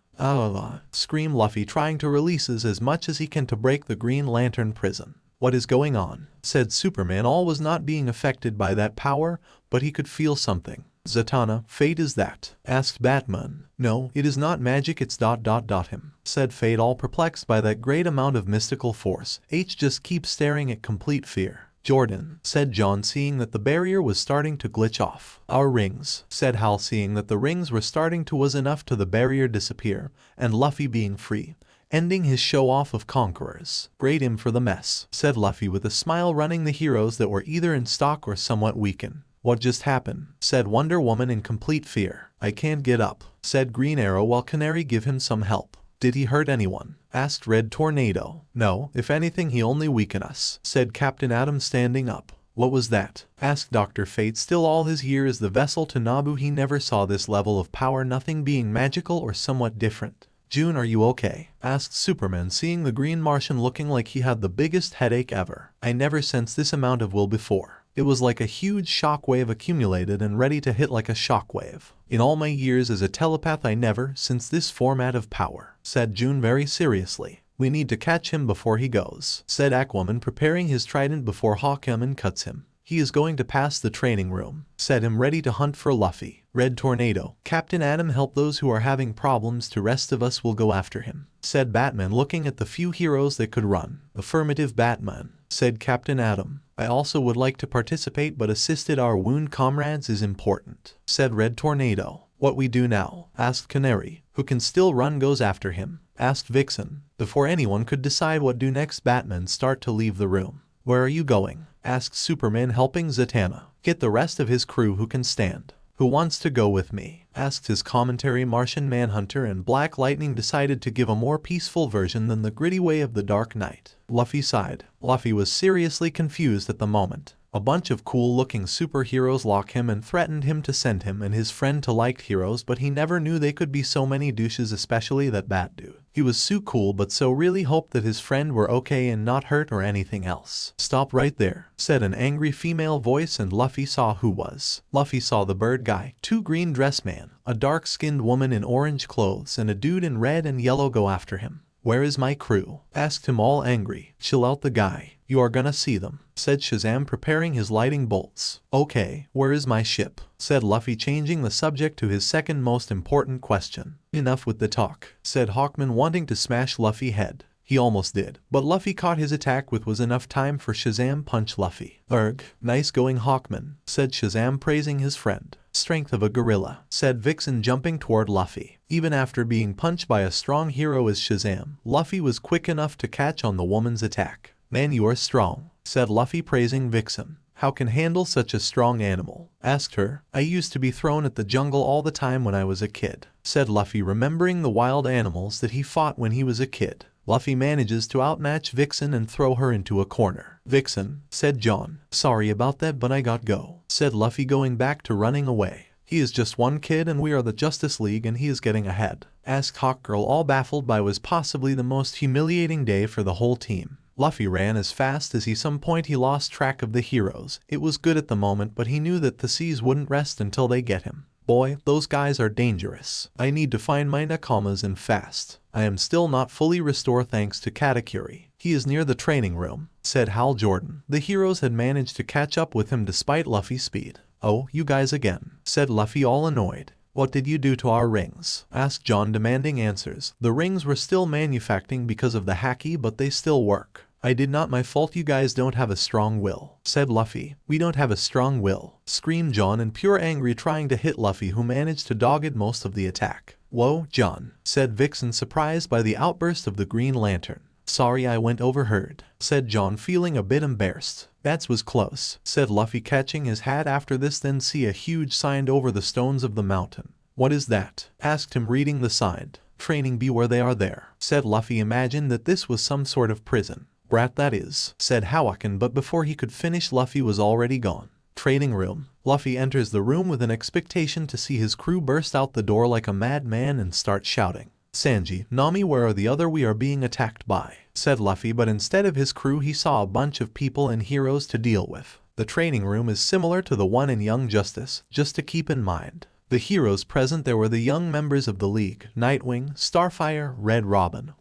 Screamed Luffy trying to releases as much as he can to break the Green Lantern prison. What is going on? Said Superman all was not being affected by that power, but he could feel something. Zatanna, fate is that? Asked Batman. No, it is not magic, it's ... him, said Fate all perplexed by that great amount of mystical force. H just keeps staring at complete fear. Jordan, said John seeing that the barrier was starting to glitch off. Our rings, said Hal seeing that the rings were starting to was enough to the barrier disappear, and Luffy being free, ending his show off of conquerors. Great him for the mess, said Luffy with a smile running the heroes that were either in stock or somewhat weakened. What just happened? Said Wonder Woman in complete fear. I can't get up, said Green Arrow while Canary give him some help. Did he hurt anyone? Asked Red Tornado. No, if anything he only weakened us, said Captain Atom standing up. What was that? Asked Dr. Fate still all his years the vessel to Naboo he never saw this level of power, nothing being magical or somewhat different. June, are you okay? Asked Superman seeing the Green Martian looking like he had the biggest headache ever. I never sensed this amount of will before. It was like a huge shockwave accumulated and ready to hit like a shockwave. In all my years as a telepath I never since this format of power, said June very seriously. We need to catch him before he goes, said Aquaman preparing his trident before Hawkman cuts him. He is going to pass the training room, said him ready to hunt for Luffy. Red Tornado, Captain Atom help those who are having problems, the rest of us will go after him, said Batman looking at the few heroes that could run. Affirmative Batman, said Captain Atom. I also would like to participate but assisted our wound comrades is important, said Red Tornado. What we do now? Asked Canary. Who can still run goes after him, asked Vixen. Before anyone could decide what do next, Batman start to leave the room. Where are you going? Asked Superman helping Zatanna. Get the rest of his crew who can stand. Who wants to go with me? Asked his commentary. Martian Manhunter and Black Lightning decided to give a more peaceful version than the gritty way of the Dark Knight. Luffy sighed. Luffy was seriously confused at the moment. A bunch of cool-looking superheroes lock him and threatened him to send him and his friend to liked heroes, but he never knew they could be so many douches, especially that Bat dude. He was so cool but so really hoped that his friend were okay and not hurt or anything else. Stop right there, said an angry female voice, and Luffy saw who was. Luffy saw the bird guy, two green dress man, a dark-skinned woman in orange clothes, and a dude in red and yellow go after him. Where is my crew? Asked him all angry. Chill out the guy. You are gonna see them, said Shazam preparing his lightning bolts. Okay, where is my ship? Said Luffy changing the subject to his second most important question. Enough with the talk, said Hawkman wanting to smash Luffy's head. He almost did, but Luffy caught his attack with was enough time for Shazam punch Luffy. "Erg, nice going Hawkman," said Shazam praising his friend. "Strength of a gorilla," said Vixen jumping toward Luffy. Even after being punched by a strong hero as Shazam, Luffy was quick enough to catch on the woman's attack. "Man, you are strong," said Luffy praising Vixen. "How can handle such a strong animal?" asked her. "I used to be thrown at the jungle all the time when I was a kid," said Luffy, remembering the wild animals that he fought when he was a kid. Luffy manages to outmatch Vixen and throw her into a corner. "Vixen," said John. "Sorry about that, but I got go," said Luffy, going back to running away. "He is just one kid and we are the Justice League and he is getting ahead," asked Hawkgirl, all baffled by what was possibly the most humiliating day for the whole team. Luffy ran as fast as some point he lost track of the heroes. It was good at the moment, but he knew that the seas wouldn't rest until they get him. "Boy, those guys are dangerous. I need to find my Nakamas and fast. I am still not fully restored thanks to Katakuri. He is near the training room," said Hal Jordan. The heroes had managed to catch up with him despite Luffy's speed. "Oh, you guys again," said Luffy, all annoyed. "What did you do to our rings?" asked John, demanding answers. "The rings were still manufacturing because of the haki, but they still work." "I did not. My fault. You guys don't have a strong will," said Luffy. "We don't have a strong will," screamed John in pure anger, trying to hit Luffy, who managed to dodge most of the attack. "Whoa, John," said Vixen, surprised by the outburst of the Green Lantern. "Sorry, I went overheard," said John, feeling a bit embarrassed. "That was close," said Luffy, catching his hat. After this, then see a huge sign over the stones of the mountain. "What is that?" asked him, reading the sign. "Training, beware, they are there," said Luffy. Imagined that this was some sort of prison. "Brat, that is," said Hawken, but before he could finish, Luffy was already gone. Training room. Luffy enters the room with an expectation to see his crew burst out the door like a madman and start shouting, "Sanji, Nami, where are the other? We are being attacked by," said Luffy, but instead of his crew he saw a bunch of people and heroes to deal with. The training room is similar to the one in Young Justice, just to keep in mind. The heroes present there were the young members of the League: Nightwing, Starfire, Red Robin,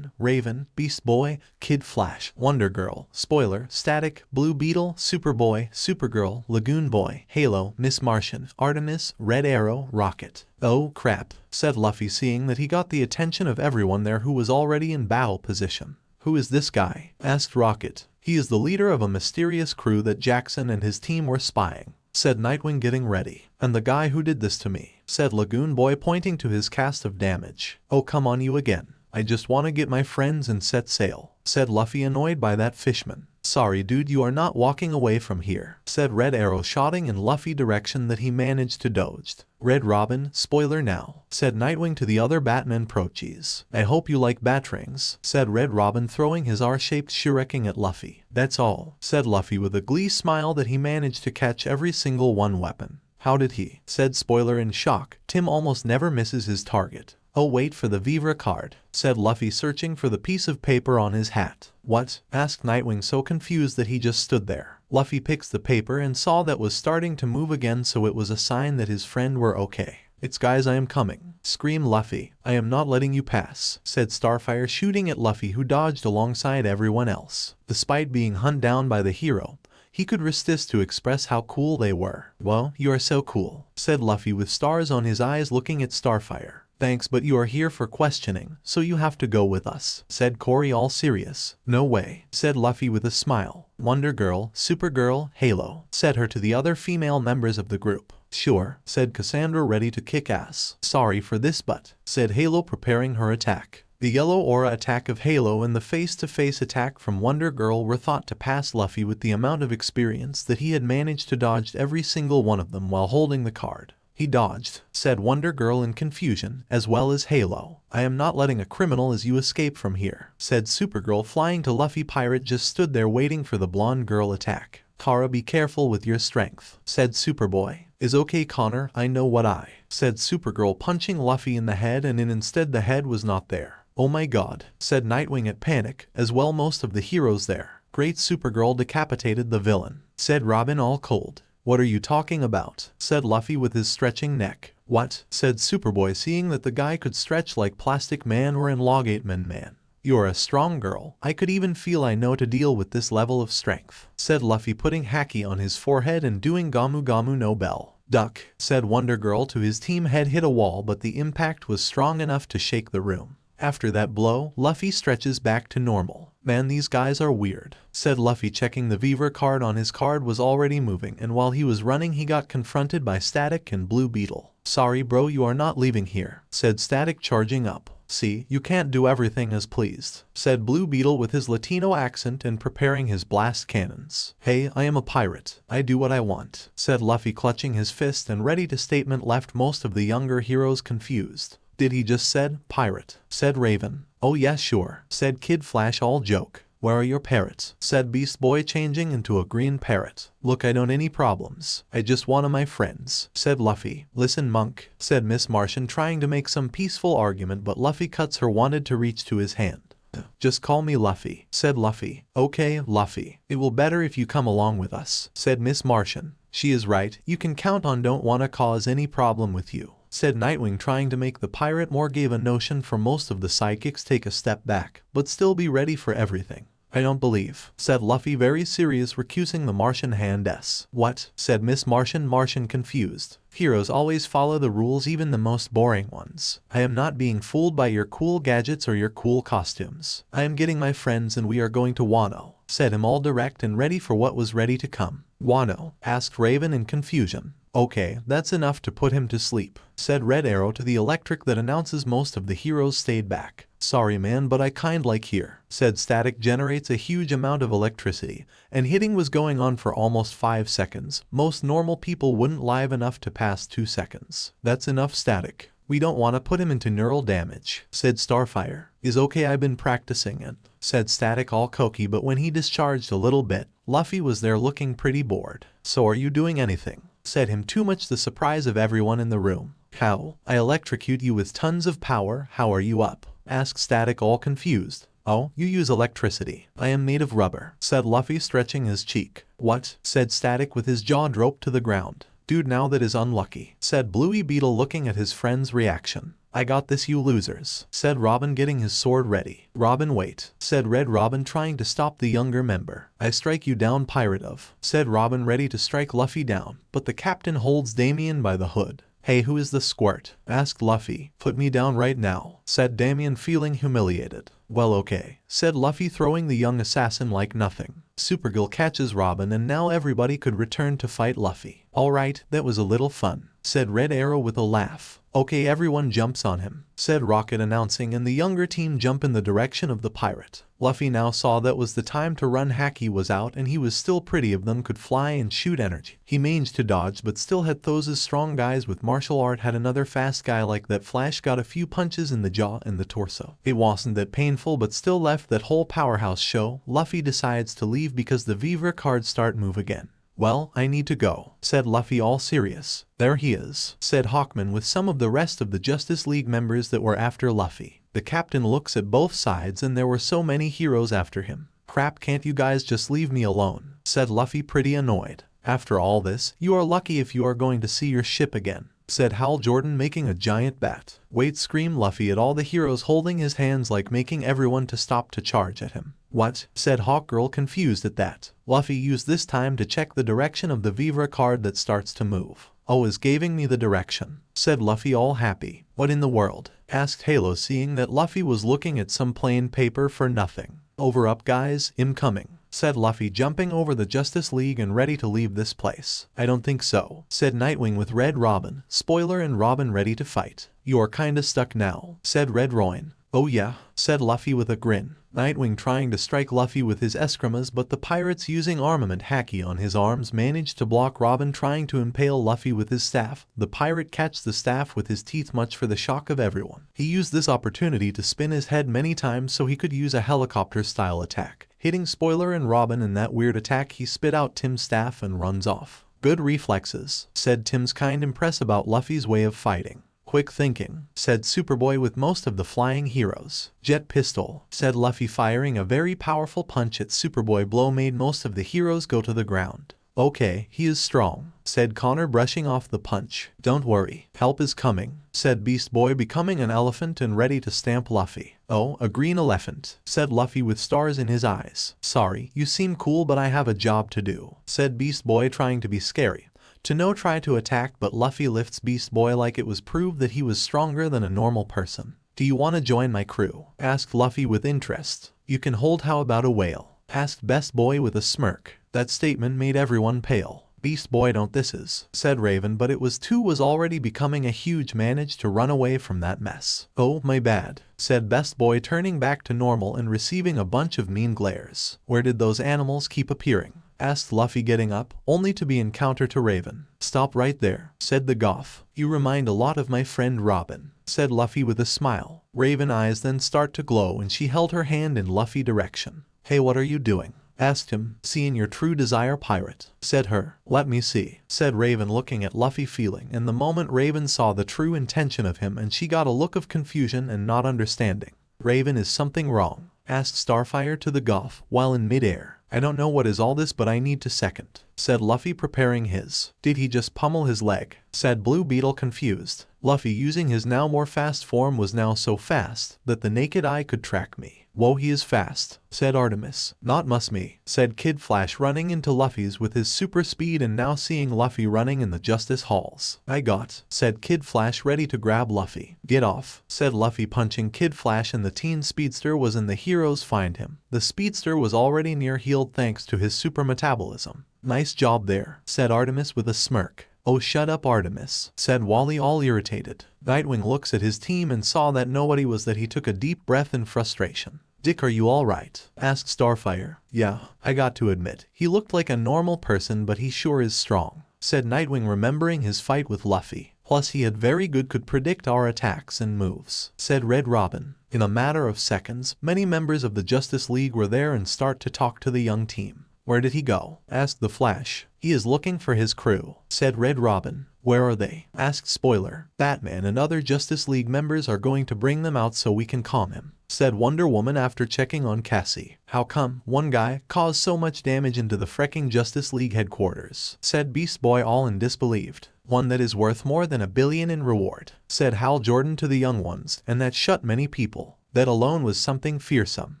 Raven, Beast Boy, Kid Flash, Wonder Girl, Spoiler, Static, Blue Beetle, Superboy, Supergirl, Lagoon Boy, Halo, Miss Martian, Artemis, Red Arrow, Rocket. "Oh crap," said Luffy, seeing that he got the attention of everyone there who was already in battle position. "Who is this guy?" asked Rocket. "He is the leader of a mysterious crew that Jackson and his team were spying," said Nightwing, getting ready. "And the guy who did this to me," said Lagoon Boy, pointing to his cast of damage. "Oh, come on, you again. I just want to get my friends and set sail," said Luffy, annoyed by that fishman. "Sorry dude, you are not walking away from here," said Red Arrow, shooting in Luffy direction that he managed to dodge. "Red Robin, Spoiler now," said Nightwing to the other Batman prochies. "I hope you like bat rings," said Red Robin, throwing his R-shaped shuriken at Luffy. "That's all," said Luffy with a glee smile that he managed to catch every single one weapon. "How did he?" said Spoiler in shock. "Tim almost never misses his target." "Oh, wait for the Vivre card," said Luffy, searching for the piece of paper on his hat. "What?" asked Nightwing, so confused that he just stood there. Luffy picks the paper and saw that was starting to move again, so it was a sign that his friend were okay. "It's guys, I am coming," screamed Luffy. "I am not letting you pass," said Starfire, shooting at Luffy, who dodged alongside everyone else. Despite being hunted down by the hero, he could resist to express how cool they were. "Well, you are so cool," said Luffy with stars on his eyes, looking at Starfire. "Thanks, but you are here for questioning, so you have to go with us," said Corey, all serious. "No way," said Luffy with a smile. "Wonder Girl, Supergirl, Halo," said her to the other female members of the group. "Sure," said Cassandra, ready to kick ass. "Sorry for this, but," said Halo, preparing her attack. The yellow aura attack of Halo and the face-to-face attack from Wonder Girl were thought to pass Luffy with the amount of experience that he had managed to dodge every single one of them while holding the card. "He dodged," said Wonder Girl in confusion, "as well as Halo." "I am not letting a criminal as you escape from here," said Supergirl, flying to Luffy. Pirate just stood there waiting for the blonde girl attack. "Kara, be careful with your strength," said Superboy. "Is okay, Connor, I know what I," said Supergirl, punching Luffy in the head, and instead the head was not there. "Oh my god," said Nightwing at panic, as well most of the heroes there. "Great, Supergirl decapitated the villain," said Robin, all cold. "What are you talking about?" said Luffy with his stretching neck. "What?" said Superboy, seeing that the guy could stretch like Plastic Man or Elongate Man. "You are a strong girl. I could even feel I know to deal with this level of strength," said Luffy, putting haki on his forehead and doing Gamu Gamu no Bell. "Duck," said Wonder Girl to his team. Head hit a wall, but the impact was strong enough to shake the room. After that blow, Luffy stretches back to normal. Man, these guys are weird, said Luffy, checking the VERYYYY card on his card was already moving, and while he was running he got confronted by Static and Blue Beetle. Sorry bro, you are not leaving here, said Static, charging up. See, you can't do everything as pleased, said Blue Beetle with his Latino accent and preparing his blast cannons. Hey, I am a pirate. I do what I want, said Luffy, clutching his fist and ready to statement. Left most of the younger heroes confused. Did he just said pirate? Said Raven. Oh yeah, sure, said Kid Flash, all joke. Where are your parrots? Said Beast Boy, changing into a green parrot. Look, I don't any problems. I just one of my friends, said Luffy. Listen monk, said Miss Martian, trying to make some peaceful argument, but Luffy cuts her, wanted to reach to his hand. Just call me Luffy, said Luffy. Okay, Luffy. It will better if you come along with us, said Miss Martian. She is right, you can count on, don't wanna cause any problem with you, said Nightwing, trying to make the pirate more. Gave a notion for most of the sidekicks take a step back, but still be ready for everything. I don't believe, said Luffy, very serious, recusing the Martian hand. What? Said Miss Martian. Martian confused. Heroes always follow the rules, even the most boring ones. I am not being fooled by your cool gadgets or your cool costumes. I am getting my friends and we are going to Wano, said him, all direct and ready for what was ready to come. Wano? Asked Raven in confusion. Okay, that's enough to put him to sleep, said Red Arrow to the electric that announces most of the heroes stayed back. Sorry man, but I kind like here, said Static. Generates a huge amount of electricity, and hitting was going on for almost 5 seconds. Most normal people wouldn't live enough to pass 2 seconds. That's enough, Static. We don't want to put him into neural damage, said Starfire. Is okay, I've been practicing it, said Static, all cokey, but when he discharged a little bit, Luffy was there looking pretty bored. So are you doing anything? Said him, too much the surprise of everyone in the room. How? I electrocute you with tons of power. How are you up? Asked Static, all confused. Oh, you use electricity. I am made of rubber, said Luffy, stretching his cheek. What? Said Static with his jaw dropped to the ground. Dude, now that is unlucky, said Bluey Beetle, looking at his friend's reaction. I got this, you losers, said Robin, getting his sword ready. Robin, wait, said Red Robin, trying to stop the younger member. I strike you down, pirate of, said Robin, ready to strike Luffy down, but the captain holds Damien by the hood. Hey, who is the squirt? Asked Luffy. Put me down right now, said Damien, feeling humiliated. Well okay, said Luffy, throwing the young assassin like nothing. Supergirl catches Robin, and now everybody could return to fight Luffy. Alright, that was a little fun, said Red Arrow with a laugh. Okay, everyone jumps on him, said Rocket, announcing, and the younger team jump in the direction of the pirate. Luffy now saw that was the time to run. Haki was out, and he was still pretty of them could fly and shoot energy. He managed to dodge, but still had those strong guys with martial art. Had another fast guy like that. Flash got a few punches in the jaw and the torso. It wasn't that painful, but still left that whole powerhouse show. Luffy decides to leave because the VERYYYY cards start move again. Well, I need to go, said Luffy, all serious. There he is, said Hawkman, with some of the rest of the Justice League members that were after Luffy. The captain looks at both sides, and there were so many heroes after him. Crap, can't you guys just leave me alone, said Luffy, pretty annoyed. After all this, you are lucky if you are going to see your ship again, said Hal Jordan, making a giant bat. Wait, screamed Luffy at all the heroes, holding his hands like making everyone to stop to charge at him. What? Said Hawkgirl, confused at that. Luffy used this time to check the direction of the VERYYYY card that starts to move. Oh, is giving me the direction, said Luffy, all happy. What in the world? Asked Halo, seeing that Luffy was looking at some plain paper for nothing. Over up guys, I'm coming, said Luffy, jumping over the Justice League and ready to leave this place. I don't think so, said Nightwing with Red Robin, Spoiler and Robin ready to fight. You are kinda stuck now, said Red Roin. Oh yeah, said Luffy with a grin. Nightwing trying to strike Luffy with his escrimas, but the pirates using armament Haki on his arms managed to block Robin trying to impale Luffy with his staff. The pirate catches the staff with his teeth, much for the shock of everyone. He used this opportunity to spin his head many times so he could use a helicopter-style attack, hitting Spoiler and Robin. In that weird attack, he spit out Tim's staff and runs off. Good reflexes, said Tim's, kind impressed about Luffy's way of fighting. Quick thinking, said Superboy with most of the flying heroes. Jet pistol, said Luffy, firing a very powerful punch at Superboy. Blow made most of the heroes go to the ground. Okay, he is strong, said Connor, brushing off the punch. Don't worry, help is coming, said Beast Boy, becoming an elephant and ready to stamp Luffy. Oh, a green elephant, said Luffy with stars in his eyes. Sorry, you seem cool, but I have a job to do, said Beast Boy, trying to be scary. Try to attack, but Luffy lifts Beast Boy like it was proved that he was stronger than a normal person. Do you want to join my crew? Asked Luffy with interest. You can hold. How about a whale? Asked Best Boy with a smirk. That statement made everyone pale. Beast Boy don't this is, said Raven, but it was already becoming a huge managed to run away from that mess. Oh, my bad, said Best Boy, turning back to normal and receiving a bunch of mean glares. Where did those animals keep appearing? Asked Luffy, getting up, only to be encountered to Raven. Stop right there, said the Goth. You remind a lot of my friend Robin, said Luffy with a smile. Raven's eyes then start to glow and she held her hand in Luffy's direction. Hey, what are you doing? Asked him. Seeing your true desire, pirate, said her. Let me see, said Raven, looking at Luffy, feeling. And the moment Raven saw the true intention of him, and she got a look of confusion and not understanding. Raven, is something wrong? Asked Starfire to the Goth while in midair. I don't know what is all this, but I need to second, said Luffy, preparing his. Did he just pummel his leg? Said Blue Beetle, confused. Luffy, using his now more fast form, was now so fast that the naked eye could track me. Whoa, he is fast, said Artemis. Not must me, said Kid Flash, running into Luffy's with his super speed and now seeing Luffy running in the justice halls. I got, said Kid Flash, ready to grab Luffy. Get off, said Luffy, punching Kid Flash, and the teen speedster was in the heroes find him. The speedster was already near healed thanks to his super metabolism. Nice job there, said Artemis with a smirk. Oh, shut up, Artemis, said Wally, all irritated. Nightwing looks at his team and saw that nobody was that. He took a deep breath in frustration. Dick, are you alright? Asked Starfire. Yeah, I got to admit, he looked like a normal person, but he sure is strong, said Nightwing, remembering his fight with Luffy. Plus he had very good could predict our attacks and moves, said Red Robin. In a matter of seconds, many members of the Justice League were there and start to talk to the young team. Where did he go? Asked the Flash. He is looking for his crew, said Red Robin. Where are they? Asked Spoiler. Batman and other Justice League members are going to bring them out so we can calm him, said Wonder Woman after checking on Cassie. How come one guy caused so much damage into the frecking Justice League headquarters? Said Beast Boy, all in disbelief. One that is worth more than $1 billion in reward, said Hal Jordan to the young ones, and that shut many people. That alone was something fearsome.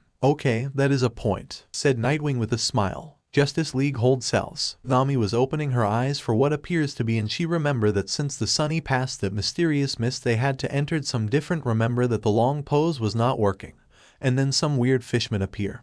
Okay, that is a point, said Nightwing with a smile. Justice League hold cells. Nami was opening her eyes for what appears to be, and she remembered that since the sunny passed that mysterious mist they had to entered some different. Remember that the long pose was not working, and then some weird fishmen appear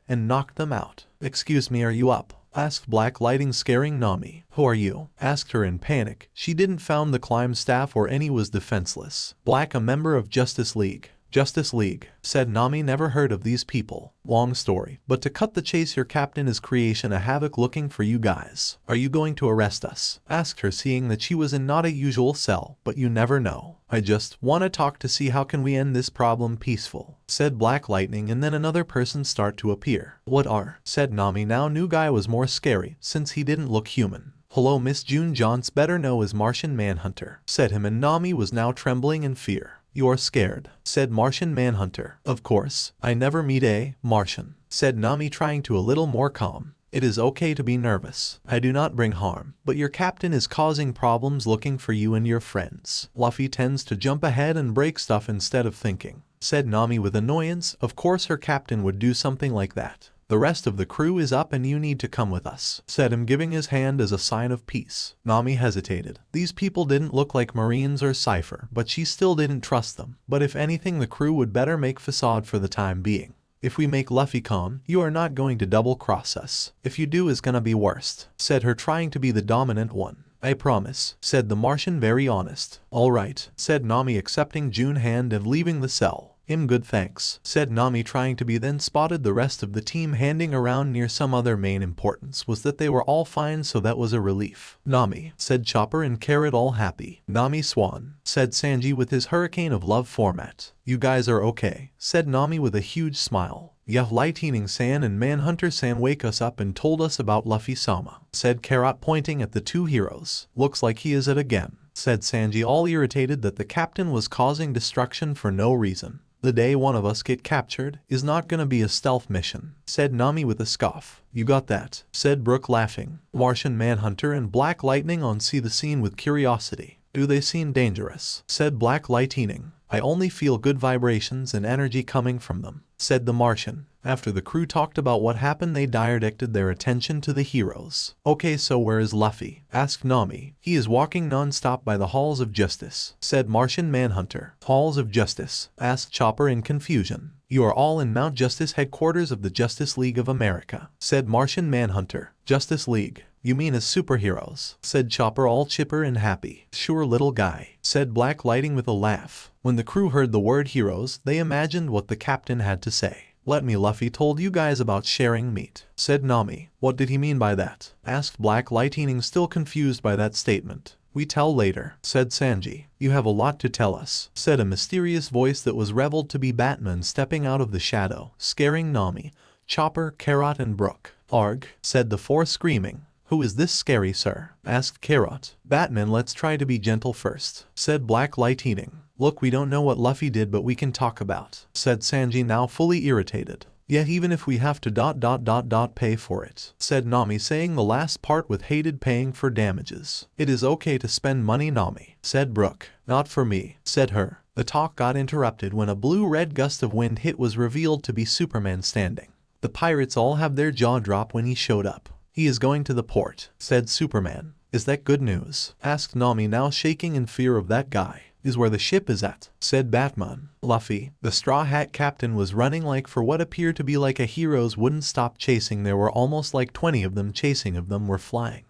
and knocked them out. Excuse me, are you up? Asked Black Lightning, scaring Nami. Who are you? Asked her in panic. She didn't found the climb staff or any, was defenseless. Black, a member of Justice League. Justice League, said Nami, never heard of these people. Long story, but to cut the chase, your captain is creation a havoc looking for you guys. Are you going to arrest us? Asked her, seeing that she was in not a usual cell, but you never know. I just want to talk to see how can we end this problem peaceful, said Black Lightning, and then another person start to appear. What are? Said Nami. Now new guy was more scary since he didn't look human. Hello, Miss June Johns, better know as Martian Manhunter, said him, and Nami was now trembling in fear. You're scared, said Martian Manhunter. Of course, I never meet a Martian, said Nami, trying to a little more calm. It is okay to be nervous. I do not bring harm, but your captain is causing problems looking for you and your friends. Luffy tends to jump ahead and break stuff instead of thinking, said Nami with annoyance. Of course her captain would do something like that. The rest of the crew is up and you need to come with us, said him, giving his hand as a sign of peace. Nami hesitated. These people didn't look like Marines or Cypher, but she still didn't trust them. But if anything, the crew would better make facade for the time being. If we make Luffy calm, you are not going to double-cross us. If you do, is gonna be worst, said her, trying to be the dominant one. I promise, said the Martian, very honest. All right, said Nami, accepting June's hand and leaving the cell. Good, thanks, said Nami, trying to be. Then spotted the rest of the team handing around near some other. Main importance was that they were all fine, so that was a relief. Nami, said Chopper and Carrot, all happy. Nami Swan, said Sanji with his hurricane of love format. You guys are okay, said Nami with a huge smile. Yeah, Lightning San and Manhunter San wake us up and told us about Luffy-sama, said Carrot, pointing at the two heroes. Looks like he is it again, said Sanji, all irritated that the captain was causing destruction for no reason. The day one of us get captured is not gonna be a stealth mission, said Nami with a scoff. You got that, said Brook, laughing. Martian Manhunter and Black Lightning on see the scene with curiosity. Do they seem dangerous? Said Black Lightning. I only feel good vibrations and energy coming from them, said the Martian. After the crew talked about what happened, they directed their attention to the heroes. Okay, so where is Luffy? Asked Nami. He is walking non-stop by the halls of justice, said Martian Manhunter. Halls of justice? Asked Chopper in confusion. You are all in Mount Justice, headquarters of the Justice League of America, said Martian Manhunter. Justice League? You mean as superheroes, said Chopper, all chipper and happy. Sure, little guy, said Black Lightning with a laugh. When the crew heard the word heroes, they imagined what the captain had to say. Let me, Luffy told you guys about sharing meat, said Nami. What did he mean by that? Asked Black Lightning, still confused by that statement. We tell later, said Sanji. You have a lot to tell us, said a mysterious voice that was revealed to be Batman stepping out of the shadow, scaring Nami, Chopper, Carrot, and Brook. Arg, said the four, screaming. Who is this scary, sir? Asked Carrot. Batman, let's try to be gentle first, said Black Lightning. Look, we don't know what Luffy did, but we can talk about, said Sanji, now fully irritated. Yet even if we have to pay for it, said Nami, saying the last part with hated paying for damages. It is okay to spend money, Nami, said Brook. Not for me, said her. The talk got interrupted when a blue-red gust of wind hit was revealed to be Superman standing. The pirates all have their jaw drop when he showed up. He is going to the port, said Superman. Is that good news? Asked Nami, now shaking in fear of that guy. Is where the ship is at, said Batman. Luffy, the Straw Hat captain, was running like for what appeared to be like a heroes wouldn't stop chasing. There were almost like 20 of them chasing, of them were flying,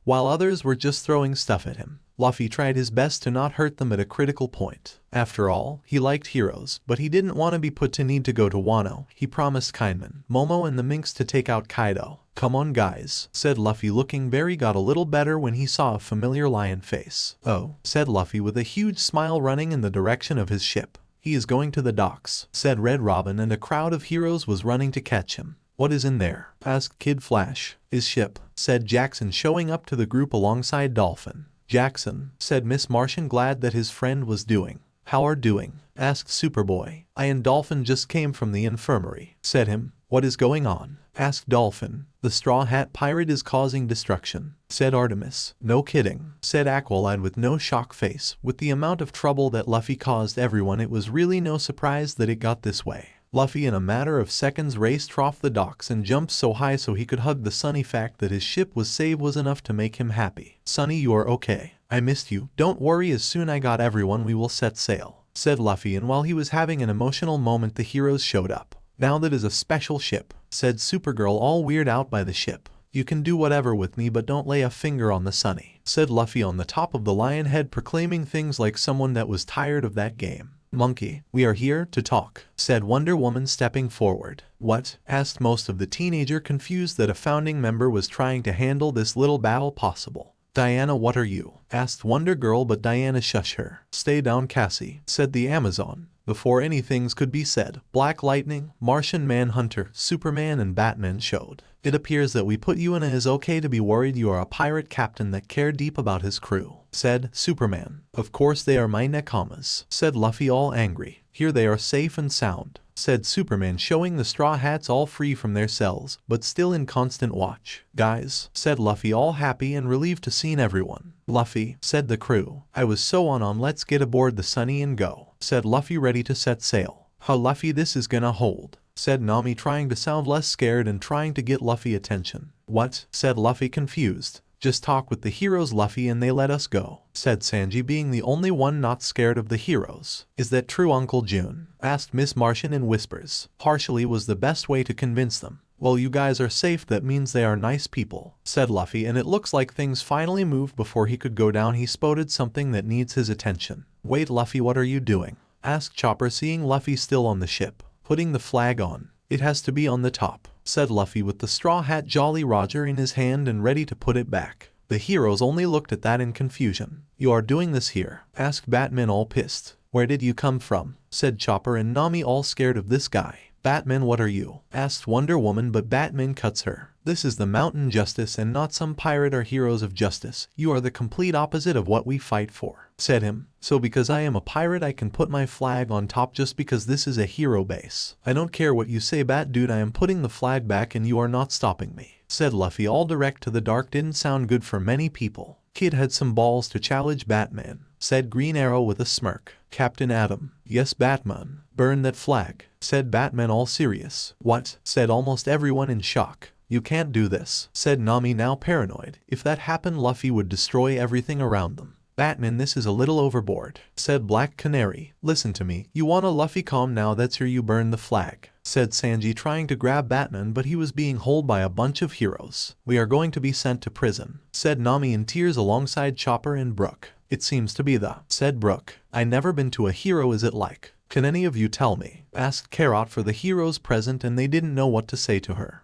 while others were just throwing stuff at him. Luffy tried his best to not hurt them at a critical point. After all, he liked heroes, but he didn't want to be put to need to go to Wano. He promised Kaiman, Momo, and the Minks to take out Kaido. Come on, guys, said Luffy, looking very got a little better when he saw a familiar lion face. Oh, said Luffy with a huge smile, running in the direction of his ship. He is going to the docks, said Red Robin, and a crowd of heroes was running to catch him. What is in there? Asked Kid Flash. His ship, said Jackson, showing up to the group alongside Dolphin. Jackson, said Miss Martian, glad that his friend was doing. How are doing? Asked Superboy. I and Dolphin just came from the infirmary, said him. What is going on? Asked Dolphin. The Straw Hat pirate is causing destruction, said Artemis. No kidding, said Aqualad with no shock face. With the amount of trouble that Luffy caused everyone, it was really no surprise that it got this way. Luffy in a matter of seconds raced off the docks and jumped so high so he could hug the Sunny. Fact that his ship was saved was enough to make him happy. Sunny, you are okay. I missed you. Don't worry, as soon I got everyone we will set sail, said Luffy, and while he was having an emotional moment the heroes showed up. Now that is a special ship, said Supergirl, all weirded out by the ship. You can do whatever with me, but don't lay a finger on the Sunny, said Luffy on the top of the lion head, proclaiming things like someone that was tired of that game. Monkey, we are here to talk, said Wonder Woman, stepping forward. What? Asked most of the teenager, confused that a founding member was trying to handle this little battle possible. Diana, what are you? Asked Wonder Girl, but Diana shushed her. Stay down, Cassie, said the Amazon. Before anything could be said, Black Lightning, Martian Manhunter, Superman, and Batman showed. It appears that we put you in. It is okay to be worried. You are a pirate captain that cared deep about his crew, said Superman. Of course they are my nekamas, said Luffy, all angry. Here they are safe and sound, said Superman, showing the Straw Hats all free from their cells, but still in constant watch. Guys, said Luffy, all happy and relieved to see everyone. Luffy, said the crew. I was so on let's get aboard the Sunny and go, said Luffy, ready to set sail. How, Luffy, this is gonna hold, said Nami, trying to sound less scared and trying to get Luffy attention. What? Said Luffy, confused. Just talk with the heroes, Luffy, and they let us go, said Sanji, being the only one not scared of the heroes. Is that true, Uncle June? Asked Miss Martian in whispers. Partially was the best way to convince them. Well, you guys are safe, that means they are nice people, said Luffy, and it looks like things finally moved. Before he could go down, he spotted something that needs his attention. Wait, Luffy, what are you doing? Asked Chopper, seeing Luffy still on the ship. Putting the flag on. It has to be on the top, said Luffy, with the Straw Hat Jolly Roger in his hand and ready to put it back. The heroes only looked at that in confusion. You are doing this here? Asked Batman, all pissed. Where did you come from? Said Chopper and Nami, all scared of this guy. Batman, what are you? Asked Wonder Woman, but Batman cuts her. This is the Mountain Justice and not some pirate or heroes of justice. You are the complete opposite of what we fight for, said him. So because I am a pirate I can put my flag on top just because this is a hero base. I don't care what you say, Bat Dude, I am putting the flag back and you are not stopping me, said Luffy, all direct to the dark. Didn't sound good for many people. Kid had some balls to challenge Batman, said Green Arrow with a smirk. Captain Atom. Yes, Batman. Burn that flag, said Batman all serious. What? Said almost everyone in shock. You can't do this, said Nami now paranoid. If that happened, Luffy would destroy everything around them. Batman, this is a little overboard, said Black Canary. Listen to me, you want a Luffy calm now, that's here you burn the flag, said Sanji trying to grab Batman, but he was being held by a bunch of heroes. We are going to be sent to prison, said Nami in tears alongside Chopper and Brook. It seems to be said Brook. I never been to a hero, is it like? Can any of you tell me? Asked Carrot for the heroes present, and they didn't know what to say to her.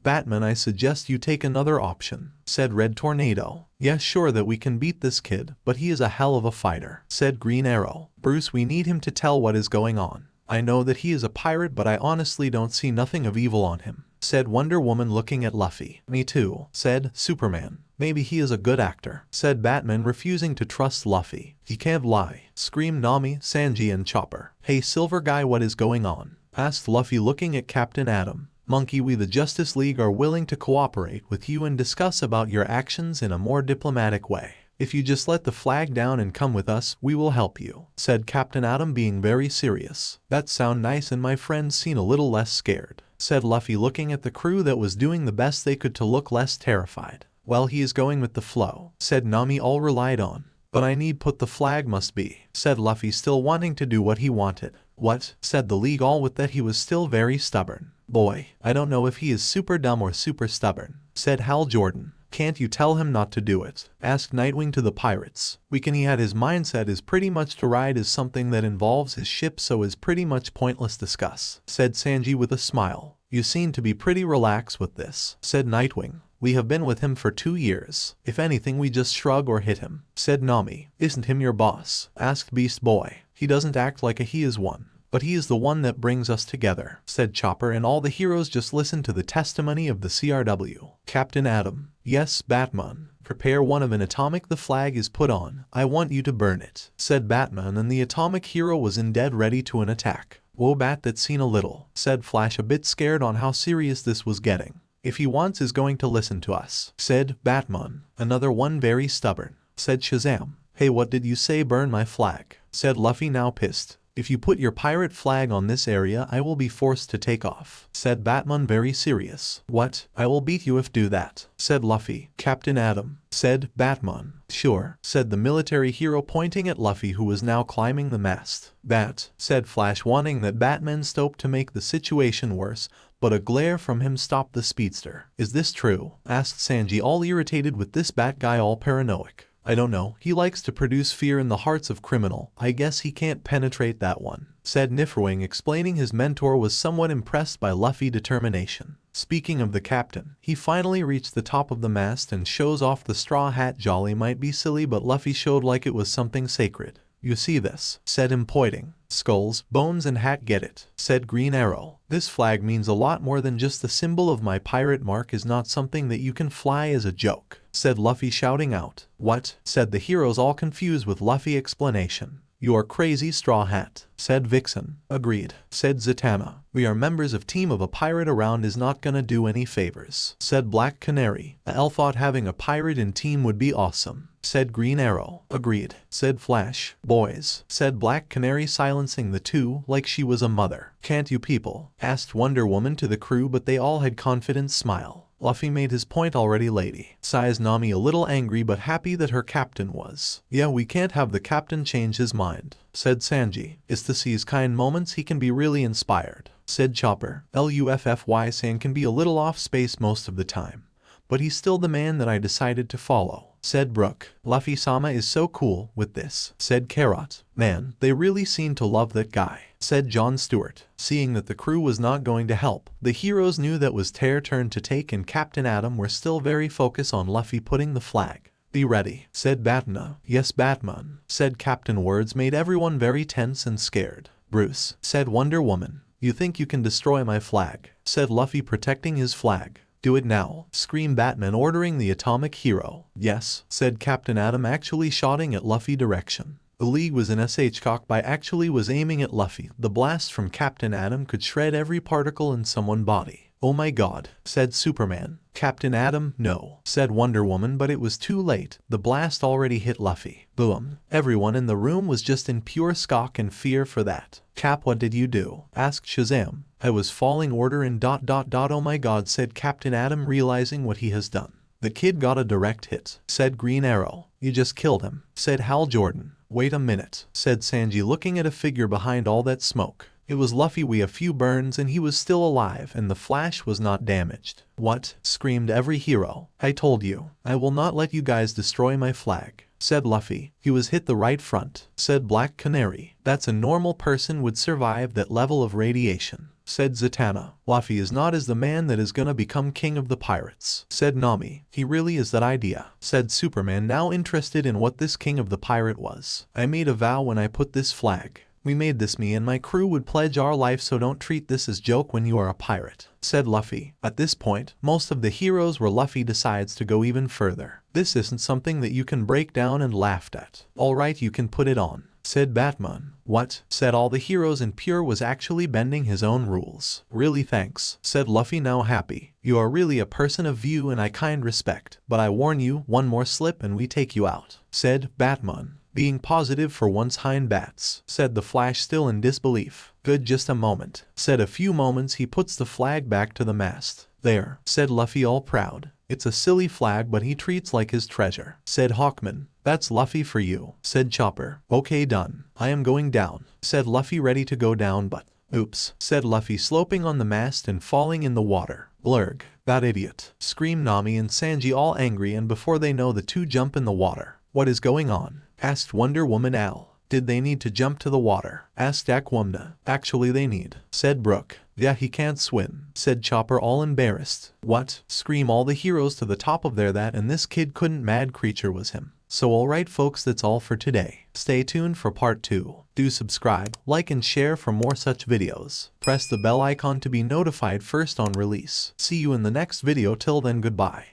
Batman, I suggest you take another option, said Red Tornado. Yes, sure that we can beat this kid, but he is a hell of a fighter, said Green Arrow. Bruce, we need him to tell what is going on. I know that he is a pirate, but I honestly don't see nothing of evil on him, said Wonder Woman looking at Luffy. Me too, said Superman. Maybe he is a good actor, said Batman, refusing to trust Luffy. He can't lie, screamed Nami, Sanji and Chopper. Hey Silver Guy, what is going on? Asked Luffy looking at Captain Atom. Monkey, we the Justice League are willing to cooperate with you and discuss about your actions in a more diplomatic way. If you just let the flag down and come with us, we will help you, said Captain Atom being very serious. That sound nice, and my friends seem a little less scared, said Luffy looking at the crew that was doing the best they could to look less terrified. Well, he is going with the flow, said Nami all relied on. But I need put the flag must be, said Luffy still wanting to do what he wanted. What? Said the League all with that he was still very stubborn. Boy, I don't know if he is super dumb or super stubborn, said Hal Jordan. Can't you tell him not to do it? Asked Nightwing to the pirates. We can. He had his mindset is pretty much to ride is something that involves his ship, so is pretty much pointless discuss, said Sanji with a smile. You seem to be pretty relaxed with this, said Nightwing. We have been with him for 2 years. If anything, we just shrug or hit him, said Nami. Isn't him your boss? Asked Beast Boy. He doesn't act like he is one, but he is the one that brings us together, said Chopper, and all the heroes just listened to the testimony of the CRW. Captain Atom. Yes, Batman. Prepare one of an atomic. The flag is put on. I want you to burn it, said Batman, and the atomic hero was in dead ready to an attack. Whoa, Bat, that's seen a little, said Flash, a bit scared on how serious this was getting. If he wants is going to listen to us, said Batman. Another one very stubborn, said Shazam. Hey, what did you say? Burn my flag, said Luffy now pissed. If you put your pirate flag on this area, I will be forced to take off, said Batman very serious. What? I will beat you if do that, said Luffy. Captain Atom, said Batman. Sure, said the military hero pointing at Luffy, who was now climbing the mast. Bat, said Flash, wanting that Batman stopped to make the situation worse, but a glare from him stopped the speedster. Is this true? Asked Sanji all irritated with this Bat guy all paranoid. I don't know, he likes to produce fear in the hearts of criminal. I guess he can't penetrate that one, said Nifrwing, explaining his mentor was somewhat impressed by Luffy's determination. Speaking of the captain, he finally reached the top of the mast and shows off the straw hat. Jolly might be silly, but Luffy showed like it was something sacred. You see this, said him pointing. Skulls, bones and hat, get it, said Green Arrow. This flag means a lot more than just the symbol of my pirate mark, is not something that you can fly as a joke, said Luffy shouting out. What? Said the heroes all confused with Luffy's explanation. You are crazy, Straw Hat, said Vixen. Agreed, said Zatanna. We are members of team of a pirate around is not gonna do any favors, said Black Canary. I thought having a pirate in team would be awesome, said Green Arrow. Agreed, said Flash. Boys, said Black Canary, silencing the two like she was a mother. Can't you people? Asked Wonder Woman to the crew, but they all had confident smile. Luffy made his point already, lady, sighs Nami, a little angry but happy that her captain was. Yeah, we can't have the captain change his mind, said Sanji. It's to see his kind moments he can be really inspired, said Chopper. Luffy San can be a little off space most of the time, but he's still the man that I decided to follow, said Brook. Luffy-sama is so cool with this, said Carrot. Man, they really seem to love that guy, said John Stewart. Seeing that the crew was not going to help, the heroes knew that was their turn to take, and Captain Atom were still very focused on Luffy putting the flag. Be ready, said Batna. Yes, Batman, said Captain. Words made everyone very tense and scared. Bruce, said Wonder Woman. You think you can destroy my flag, said Luffy, protecting his flag. Do it now, screamed Batman, ordering the atomic hero. Yes, said Captain Atom, actually shooting at Luffy direction. The League was in hancock by actually was aiming at Luffy. The blast from Captain Atom could shred every particle in someone's body. "Oh my god," said Superman. "Captain Atom, no," said Wonder Woman, but it was too late. The blast already hit Luffy. Boom. Everyone in the room was just in pure shock and fear for that. "Cap, what did you do?" asked Shazam. "I was following order in ... Oh my god," said Captain Atom, realizing what he has done. "The kid got a direct hit," said Green Arrow. "You just killed him," said Hal Jordan. "Wait a minute," said Sanji, looking at a figure behind all that smoke. It was Luffy with a few burns and he was still alive and the Flash was not damaged. "What?" screamed every hero. "I told you, I will not let you guys destroy my flag," said Luffy. "He was hit the right front," said Black Canary. "That's a normal person would survive that level of radiation," said Zatanna. "Luffy is not as the man that is gonna become king of the pirates," said Nami. "He really is that idea," said Superman, now interested in what this king of the pirate was. "I made a vow when I put this flag. We made this, me and my crew would pledge our life, so don't treat this as joke when you are a pirate," said Luffy. At this point, most of the heroes were Luffy decides to go even further. "This isn't something that you can break down and laughed at. Alright, you can put it on," said Batman. "What?" said all the heroes, and Pure was actually bending his own rules. "Really, thanks," said Luffy, now happy. "You are really a person of view and I kind respect. But I warn you, one more slip and we take you out," said Batman. "Being positive for once, hind bats," said the Flash, still in disbelief. "Good, just a moment," said a few moments. He puts the flag back to the mast. "There," said Luffy, all proud. "It's a silly flag but he treats like his treasure," said Hawkman. "That's Luffy for you," said Chopper. "Okay, done. I am going down," said Luffy, ready to go down, but "Oops," said Luffy, sloping on the mast and falling in the water. "Blurg, that idiot," screamed Nami and Sanji, all angry, and before they know, the two jump in the water. "What is going on?" asked Wonder Woman. "Al, did they need to jump to the water?" asked Aquaman. "Actually they need," said Brooke. "Yeah, he can't swim," said Chopper, all embarrassed. "What?" scream all the heroes to the top of their that, and this kid couldn't, mad creature was him. So alright folks, that's all for today. Stay tuned for part 2. Do subscribe, like and share for more such videos. Press the bell icon to be notified first on release. See you in the next video. Till then, goodbye.